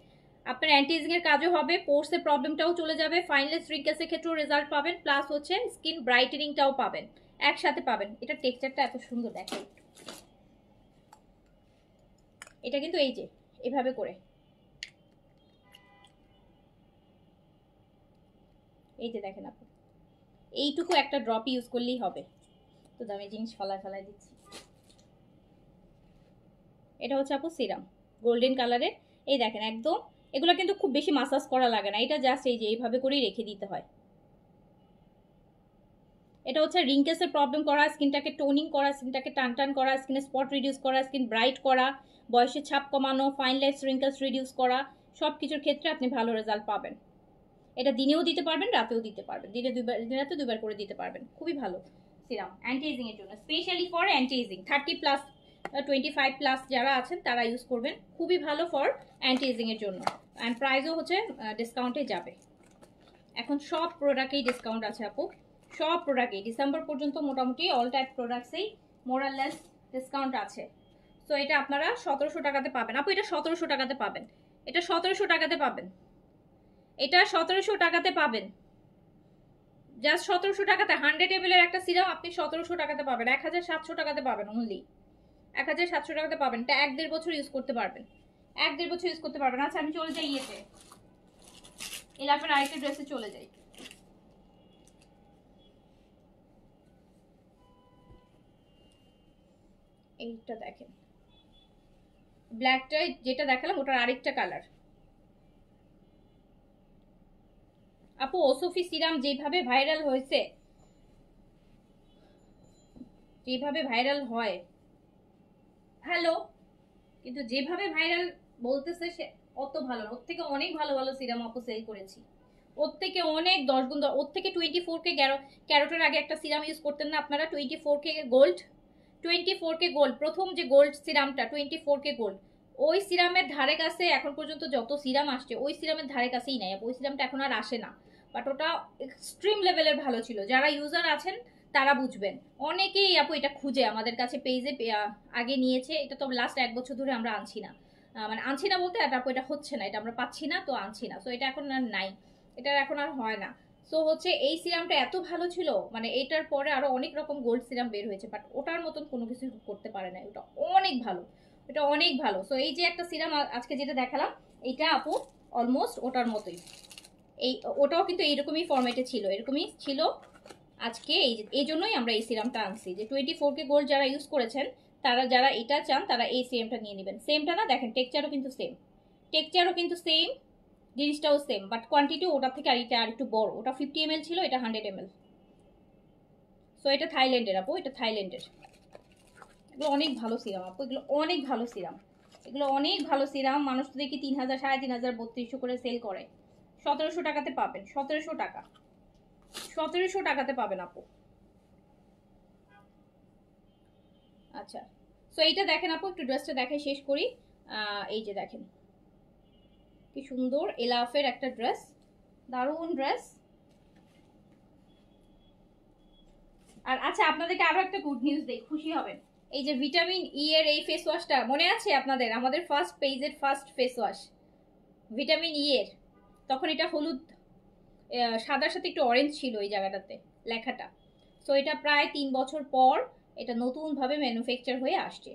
আপনার অ্যান্টি এজিং এর কাজও হবে, পোর্সের প্রবলেমটাও চলে যাবে, ফাইনলেস রিঙ্কেলসের ক্ষেত্রেও রেজাল্ট পাবেন, প্লাস হচ্ছে স্কিন ব্রাইটেনিংটাও পাবেন, একসাথে পাবেন। এটা টেক্সচারটা এত সুন্দর দেখাই, এটা কিন্তু এই যে এভাবে করে, এই যে দেখেন আপু, এইটুকু একটা ড্রপ ইউজ করলেই হবে। তো দামি জিনিস ফেলায় দিচ্ছি। এটা হচ্ছে আপু সিরাম গোল্ডেন কালারের, এই দেখেন একদম, এগুলো কিন্তু খুব বেশি মাসাজ করা লাগে না, এটা জাস্ট এই যে এইভাবে করেই রেখে দিতে হয়। এটা হচ্ছে রিঙ্কেলসের প্রবলেম করা, স্কিনটাকে টোনিং করা, স্কিনটাকে টান করা, স্কিনের স্পট রিডিউস করা, স্কিন ব্রাইট করা, বয়সের ছাপ কমানো, ফাইন লাইন্স, রিঙ্কেলস রিডিউস করা, সব কিছুর ক্ষেত্রে আপনি ভালো রেজাল্ট পাবেন। এটা দিনেও দিতে পারবেন, রাতেও দিতে পারবেন, দিনে রাতে 2বার করে দিতে পারবেন। খুবই ভালো সিরাম অ্যান্টি এজিং এর জন্য, স্পেশালি ফর অ্যান্টি এজিং। 30+ 25+ যারা আছেন তারা ইউজ করবেন, খুবই ভালো ফর অ্যান্টি এজিং এর জন্য। অ্যান্ড প্রাইসও হচ্ছে ডিসকাউন্টে যাবে। এখন সব প্রোডাক্টেই ডিসকাউন্ট আছে আপু, সব প্রোডাক্টেই ডিসেম্বর পর্যন্ত মোটামুটি অল টাইপ প্রোডাক্টসেই মোরাললেস ডিসকাউন্ট আছে। সো এটা আপনারা 1700 টাকাতে পাবেন আপু, এটা 1700 টাকাতে পাবেন, এটা 1700 টাকাতে পাবেন, এটা 1700 টাকাতে পাবেন, জাস্ট 1700 টাকাতে। 100 ml এর একটা সিরাম আপনি 1700 টাকাতে পাবেন, 1700 টাকাতে পাবেন, অনলি 1700 টাকাতে পাবেন। এটা 1-1.5 বছর ইউজ করতে পারবেন, 1-1.5 বছর ইউজ করতে পারবেন। আচ্ছা, আমি চলে যাই ইয়েতে, এলাফের আরেকটা ড্রেসে চলে যাই। এইটা দেখেন, ব্ল্যাকটা যেটা দেখালাম ওটার আরেকটা কালার। আপু ওসফি সিরাম যেভাবে ভাইরাল হয়েছে, যেভাবে ভাইরাল হয়, হ্যালো, কিন্তু যেভাবে ভাইরাল বলতেছে সে অত ভালো না। ওর থেকে অনেক ভালো ভালো সিরাম আপু সেল করেছি, ওর থেকে অনেক 10 গুণ। ওর থেকে 24K ক্যারোটের আগে একটা সিরাম ইউজ করতেন না আপনারা, 24K গোল্ড, 24K গোল্ড, প্রথম যে গোল্ড সিরামটা 24K গোল্ড, ওই সিরামের ধারে কাছে এখন পর্যন্ত যত সিরাম আসছে ওই সিরামের ধারে কাছেই নাই। ওই সিরামটা এখন আর আসে না, বাট ওটা এক্সট্রিম লেভেলের ভালো ছিল। যারা ইউজার আছেন তারা বুঝবেন। অনেকেই আপু এটা খুঁজে আমাদের কাছে পেজে আগে নিয়েছে। এটা তো লাস্ট 1 বছর ধরে আমরা আনছি না, মানে আনছি না বলতে আপু এটা হচ্ছে না, এটা আমরা পাচ্ছি না তো আনছি না, তো এটা এখন আর নাই, এটা এখন আর হয় না। সো হচ্ছে এই সিরামটা এত ভালো ছিল, মানে এটার পরে আরো অনেক রকম গোল্ড সিরাম বের হয়েছে, বাট ওটার মতন কোনো কিছু করতে পারে না। ওটা অনেক ভালো, এটা অনেক ভালো। সো এই যে একটা সিরাম আজকে যেটা দেখালাম, এইটা আপু অলমোস্ট ওটার মতোই। এই ওটাও কিন্তু এইরকমই ফরম্যাটে ছিল, এরকমই ছিল। আজকে এই জন্যই আমরা এই সিরামটা আনছি, যে 24K গোল্ড যারা ইউজ করেছেন তারা, যারা এটা চান তারা এই সিরামটা নিয়ে নেবেন। সেমটা না, দেখেন টেক্সচারও কিন্তু সেম, টেক্সচারও কিন্তু সেম, জিনিসটাও সেম, বাট কোয়ান্টিটি ওটার থেকে আর একটু বড়। ওটা 50 ml ছিল, এটা 100 ml। সো এটা থাইল্যান্ডের আপু, এটা থাইল্যান্ডের। এগুলো অনেক ভালো সিরাম আপু, এগুলো অনেক ভালো সিরাম, এগুলো অনেক ভালো সিরাম। মানুষ তো দেখি 3000, 3500, 3200 করে সেল করে। 1700 টাকাতে পাবেন, 1700 টাকা, 1700 টাকাতে পাবেন আপু। আচ্ছা, সো এইটা দেখেন আপু, একটু ড্রেসটা দেখাই শেষ করি। এই যে দেখেন কি সুন্দর এলাফের একটা ড্রেস, দারুণ ড্রেস। আর আচ্ছা, আপনাদেরকে আরো একটা গুড নিউজ দেই, খুশি হবেন। এই যে ভিটামিন ই এর এই ফেস ওয়াশটা মনে আছে আপনাদের, আমাদের ফার্স্ট পেজের first face wash vitamin E এর, তখন এটা হলুদ, সাদার সাথে একটু অরেঞ্জ ছিল এই জায়গাটাতে লেখাটা। সো এটা প্রায় 3 বছর পর এটা নতুনভাবে ম্যানুফ্যাকচার হয়ে আসছে।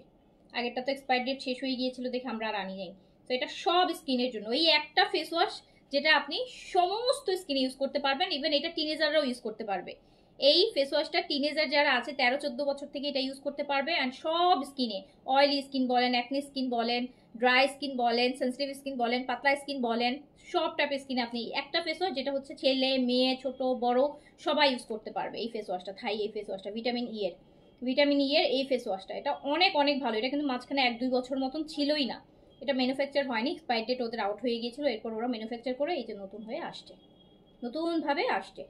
আগেরটা তো এক্সপায়ার ডেট শেষ হয়ে গিয়েছিল দেখে আমরা আর আনি নাই। তো এটা সব স্কিনের জন্য, এই একটা ফেস ওয়াশ যেটা আপনি সমস্ত স্কিনে ইউজ করতে পারবেন, ইভেন এটা টিনেজাররাও ইউজ করতে পারবে। এই ফেস ওয়াশটা টিনেজার যারা আছে 13-14 বছর থেকে এটা ইউজ করতে পারবে। অ্যান্ড সব স্কিনে, অয়েলি স্কিন বলেন, অ্যাকনি স্কিন বলেন, ড্রাই স্কিন বলেন, সেন্সিটিভ স্কিন বলেন, পাতলা স্কিন বলেন, সব টাইপের স্কিনে আপনি একটা ফেস ওয়াশ, যেটা হচ্ছে ছেলে মেয়ে ছোট বড় সবাই ইউজ করতে পারবে এই ফেস ওয়াশটা। থাই এই ফেস ওয়াশটা ভিটামিন ই এর, ভিটামিন ই এর এই ফেস ওয়াশটা, এটা অনেক অনেক ভালো। এটা কিন্তু মাঝখানে 1-2 বছর মতন ছিলই না, এটা ম্যানুফ্যাকচার হয়নি, এক্সপায়ার ডেট ওদের আউট হয়ে গিয়েছিল, এরপর ওরা ম্যানুফ্যাকচার করে এই যে নতুন হয়ে আসছে, নতুনভাবে আসছে।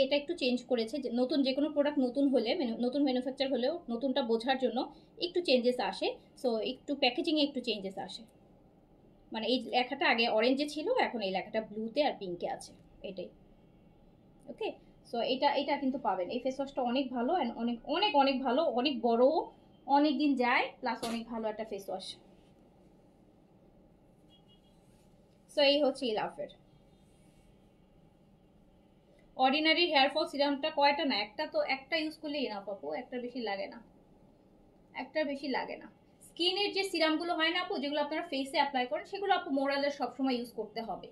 এটা একটু চেঞ্জ করেছে, যে নতুন যে কোনো প্রোডাক্ট নতুন হলে, নতুন ম্যানুফ্যাকচার হলেও নতুনটা বোঝার জন্য একটু চেঞ্জেস আসে। সো একটু প্যাকেজিংয়ে একটু চেঞ্জেস আসে, মানে এই লেখাটা আগে অরেঞ্জে ছিল, এখন এই লেখাটা ব্লুতে আর পিঙ্কে আছে, এটাই। ওকে, সো এটা এটা কিন্তু পাবেন। এই ফেস ওয়াশটা অনেক ভালো, অ্যান্ড অনেক অনেক অনেক ভালো, অনেক বড়, অনেক দিন যায়, প্লাস অনেক ভালো একটা ফেস ওয়াশ। সো এই হচ্ছে ইলাফের অর্ডিনারি হেয়ার ফল সিরামটা। কয়টা না, একটা তো, একটা ইউজ করলেই না পাপু, একটা বেশি লাগে না, একটা বেশি লাগে না। স্কিনের যে সিরামগুলো হয় না আপু, যেগুলো আপনারা ফেসে অ্যাপ্লাই করেন, সেগুলো আপু মোরালের সবসময় ইউজ করতে হবে।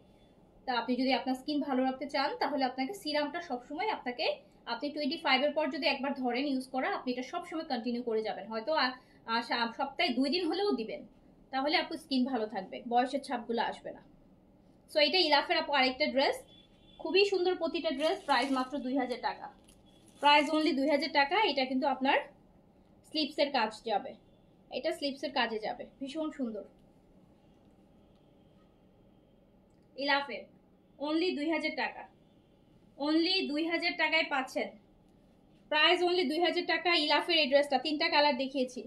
তা আপনি যদি আপনার স্কিন ভালো রাখতে চান, তাহলে আপনাকে সিরামটা সবসময় আপনাকে, আপনি 25-এর পর যদি একবার ধরেন ইউজ করা, আপনি এটা সবসময় কন্টিনিউ করে যাবেন, হয়তো সপ্তাহে 2 দিন হলেও দিবেন, তাহলে আপু স্কিন ভালো থাকবে, বয়সের ছাপগুলো আসবে না। সো এটা ইলাফের আপু আরেকটা ড্রেস, খুবই সুন্দর প্রতিটা ড্রেস, প্রাইস মাত্র 2000 টাকা, প্রাইস অনলি 2000 টাকা। এটা কিন্তু আপনার স্লিপসের কাজ যাবে, এটা স্লিপসের কাজে যাবে, ভীষণ সুন্দর। ইলাফের অনলি 2000 টাকা, অনলি 2000 টাকায় পাচ্ছেন, প্রাইস অনলি 2000 টাকা। ইলাফের এই ড্রেসটা 3টা কালার দেখিয়েছি,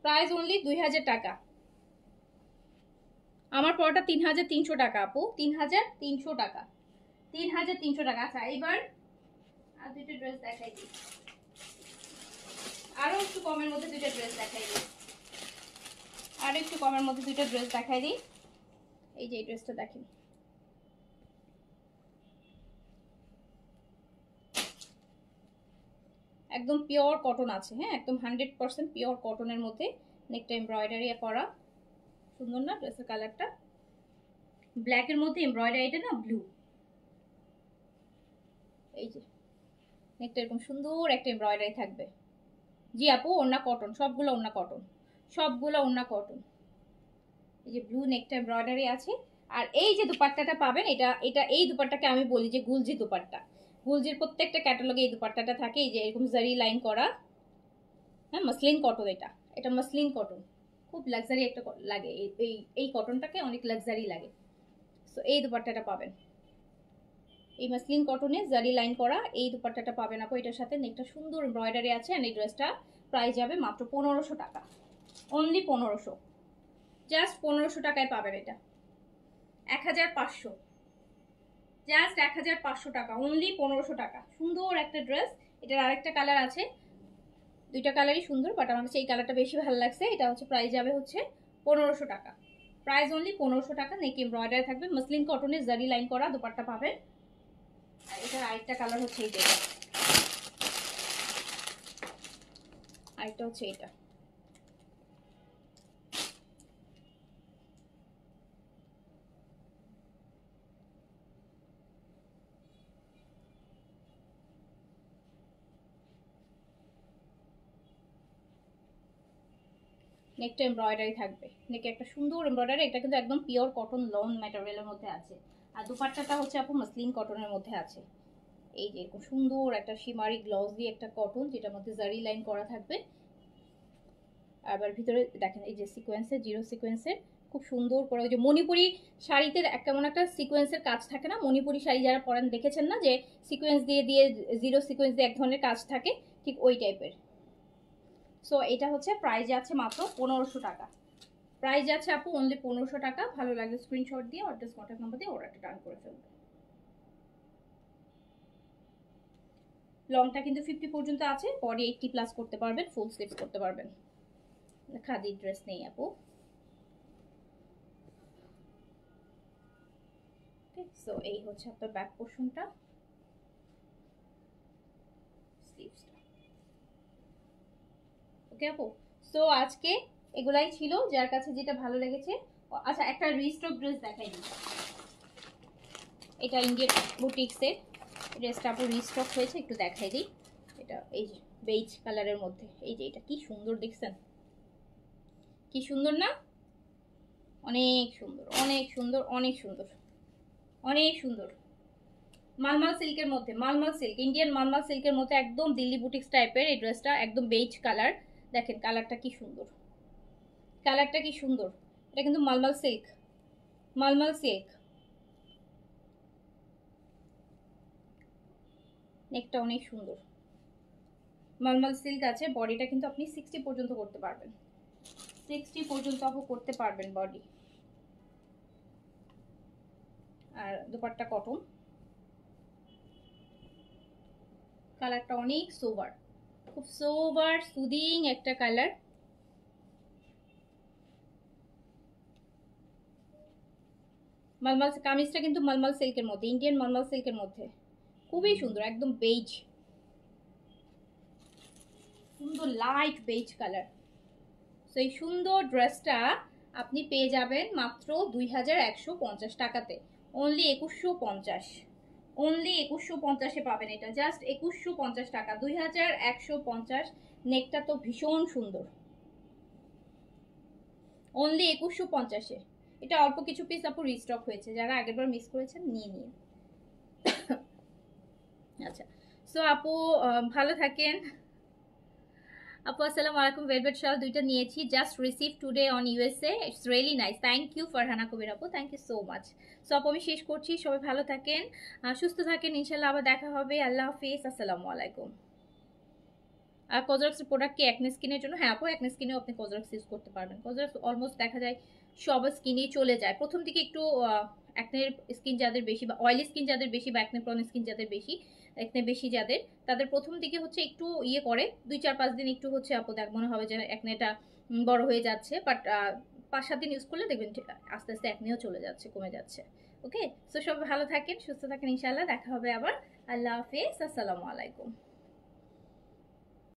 প্রাইস অনলি 2000 টাকা। আমার পরটা 3300 টাকা আপু, 3300 টাকা, 3300 টাকা। আচ্ছা এবার আর দুটো ড্রেস দেখাই দিই, আরো একটু কমের মধ্যে দুটো ড্রেস দেখাই দিই, আরো একটু কমের মধ্যে দুটো ড্রেস দেখাই দিই। এই যে এই ড্রেসটা দেখেন, একদম পিওর কটন আছে, হ্যাঁ একদম 100% পিওর কটনের মধ্যে, নেকটা এমব্রয়ডারি করা, সুন্দর না ড্রেসের কালারটা, ব্ল্যাকের মধ্যে এমব্রয়ডারিটা না ব্লু। এই যে নেকটা এরকম সুন্দর একটা এমব্রয়ডারি থাকবে, জি আপু, ওড়না কটন, সবগুলো ওড়না কটন, সবগুলো ওড়না কটন। এই যে ব্লু নেকটা এমব্রয়ডারি আছে। আর এই যে দুপাট্টাটা পাবেন, এটা এটা এই দুপাট্টাকে আমি বলি যে গুলজি দুপাট্টা। গুলজির প্রত্যেকটা ক্যাটালগে এই দুপাট্টাটা থাকে, এই যে এরকম জারি লাইন করা। হ্যাঁ, মসলিন কটন, এটা এটা মসলিন কটন, খুব লাক্সারি একটা লাগে, এই এই কটনটাকে অনেক লাক্সারি লাগে। সো এই দুপাট্টাটা পাবেন, এই মসলিন কটনে জারি লাইন করা এই দুপাট্টাটা পাবেন আপু। এটার সাথে নেকটা সুন্দর এমব্রয়ডারি আছে। আর এই ড্রেসটা প্রাইস যাবে মাত্র 1500 টাকা, অনলি 1500, জাস্ট 1500 টাকায় পাবেন এটা। 1500, জাস্ট 1500 টাকা, অনলি 1500 টাকা। সুন্দর একটা ড্রেস। এটার আরেকটা কালার আছে, দুইটা কালারই সুন্দর, বাট আমার কাছে এই কালারটা বেশি ভালো লাগছে। এটা হচ্ছে প্রাইস যাবে হচ্ছে 1500 টাকা, প্রাইস অনলি 1500 টাকা। নেক এমব্রয়ডারি থাকবে, মসলিন কটনের জারি লাইন করা দুপাট্টা পাবেন। আর এটার আরেকটা কালার হচ্ছে এইটা, আরেকটা হচ্ছে এটা। নেকটা এমব্রয়ডারি থাকবে, নেকে একটা সুন্দর এমব্রয়ডারি। এটা কিন্তু একদম পিওর কটন লন ম্যাটেরিয়ালের মধ্যে আছে। আর দুপাট্টাটা হচ্ছে আপু মসলিন কটনের মধ্যে আছে। এই যে এরকম সুন্দর একটা শিমারি গ্লসি একটা কটন, যেটার মধ্যে জারি লাইন করা থাকবে। আবার ভিতরে দেখেন এই যে সিকোয়েন্সের, জিরো সিকোয়েন্সের, খুব সুন্দর করে ওই যে মণিপুরি শাড়িতে কেমন একটা সিকোয়েন্সের কাজ থাকে না, মণিপুরি শাড়ি যারা পরেন দেখেছেন না, যে সিকোয়েন্স দিয়ে দিয়ে জিরো সিকোয়েন্স দিয়ে এক ধরনের কাজ থাকে, ঠিক ওই টাইপের। সো এটা হচ্ছে প্রাইস আছে মাত্র 1500 টাকা, প্রাইস আছে আপু অনলি 1500 টাকা। ভালো লাগলে স্ক্রিনশট দিয়ে অর্ডার কন্ট্যাক্ট নাম্বার দিয়ে অর্ডারটা ডান করে ফেলবে। লংটা কিন্তু 50 পর্যন্ত আছে, বডি 80 প্লাস করতে পারবেন, ফুল স্লিভস করতে পারবেন। খাদি ড্রেস নেই আপু। সো এই হচ্ছে আপনার ব্যাক পোর্শনটা, স্লিভসটা। ওকে আপু, সো আজকে এগুলাই ছিল, যার কাছে যেটা ভালো লেগেছে। আচ্ছা, একটা রিস্টক ড্রেস দেখাই দিই, এটা ইন্ডিয়ান বুটিক্সের ড্রেসটা আপু রিস্টক হয়েছে, একটু দেখাই দিই। এটা এই যে বেজ কালারের মধ্যে, এই যে এটা কি সুন্দর দেখছেন, কি সুন্দর না, অনেক সুন্দর, অনেক সুন্দর, অনেক সুন্দর, অনেক সুন্দর। মালমাল সিল্কের মধ্যে, মালমাল সিল্ক, ইন্ডিয়ান মালমাল সিল্কের মধ্যে একদম দিল্লি বুটিক্স টাইপের এই ড্রেসটা, একদম বেজ কালার। দেখেন কালারটা কি সুন্দর, কালারটা কি সুন্দর। এটা কিন্তু মালমাল সিল্ক, মালমাল সিল্ক। নেকটা অনেক সুন্দর, মালমাল সিল্ক আছে। বডিটা কিন্তু আপনি 60 পর্যন্ত করতে পারবেন, 60 পর্যন্ত আপু করতে পারবেন বডি। আর দুপাট্টা কটন, কালারটা অনেক সোবার, খুব সোবার সুদিং একটা কালার। মালমাল কামিজটা কিন্তু মালমাল সিল্কের মধ্যে, ইন্ডিয়ান মালমাল সিল্কের মধ্যে, খুবই সুন্দর, একদম বেজ, সুন্দর লাইট বেজ কালার। তো এই সুন্দর ড্রেসটা আপনি পেয়ে যাবেন মাত্র 2150 টাকাতে, অনলি 2150, অনলি 2150-এ পাবেন এটা, জাস্ট 2150 টাকা, 2150। নেকটা তো ভীষণ সুন্দর, অনলি 2150-এ। এটা অল্প কিছু পিস আপু রিস্টক হয়েছে, যারা আগেরবার মিস করেছেন নিয়ে নিন। আচ্ছা, সো আপু ভালো থাকেন। আপু আসসালামু আলাইকুম, ভেলভেট শাল দুইটা নিয়েছি, just receive today on USA, it's really nice, thank you Farhana Kabir আপু, thank you so much. So আপু আমি শেষ করছি, সবাই ভালো থাকেন, সুস্থ থাকেন, ইনশাল্লাহ আবার দেখা হবে। আল্লাহ হাফিজ, আসসালামু আলাইকুম। আর কজরক্সের প্রোডাক্ট কি একনে স্কিনের জন্য? হ্যাঁ আপু, একনে স্কিনেও আপনি কজরক্স ইউজ করতে পারবেন। কজরক্স অলমোস্ট দেখা যায় সব স্কিনেই চলে যায়, প্রথম দিকে একটু একনের স্কিন যাদের বেশি, বা অয়েলি স্কিন যাদের বেশি, বা একনে প্রন স্কিন যাদের বেশি, একনে বেশি যাদের, তাদের প্রথম দিকে হচ্ছে একটু ইয়ে করে, 2-4-5 দিন একটু হচ্ছে আপু দেখ মনে হবে যে একনেটা বড় হয়ে যাচ্ছে, বাট 5-7 দিন ইউজ করলে দেখবেন আস্তে আস্তে একনেও চলে যাচ্ছে, কমে যাচ্ছে। ওকে, সো সবাই ভালো থাকেন, সুস্থ থাকেন, ইনশাল্লাহ দেখা হবে আবার। আল্লাহ হাফেজ, আসসালামু আলাইকুম।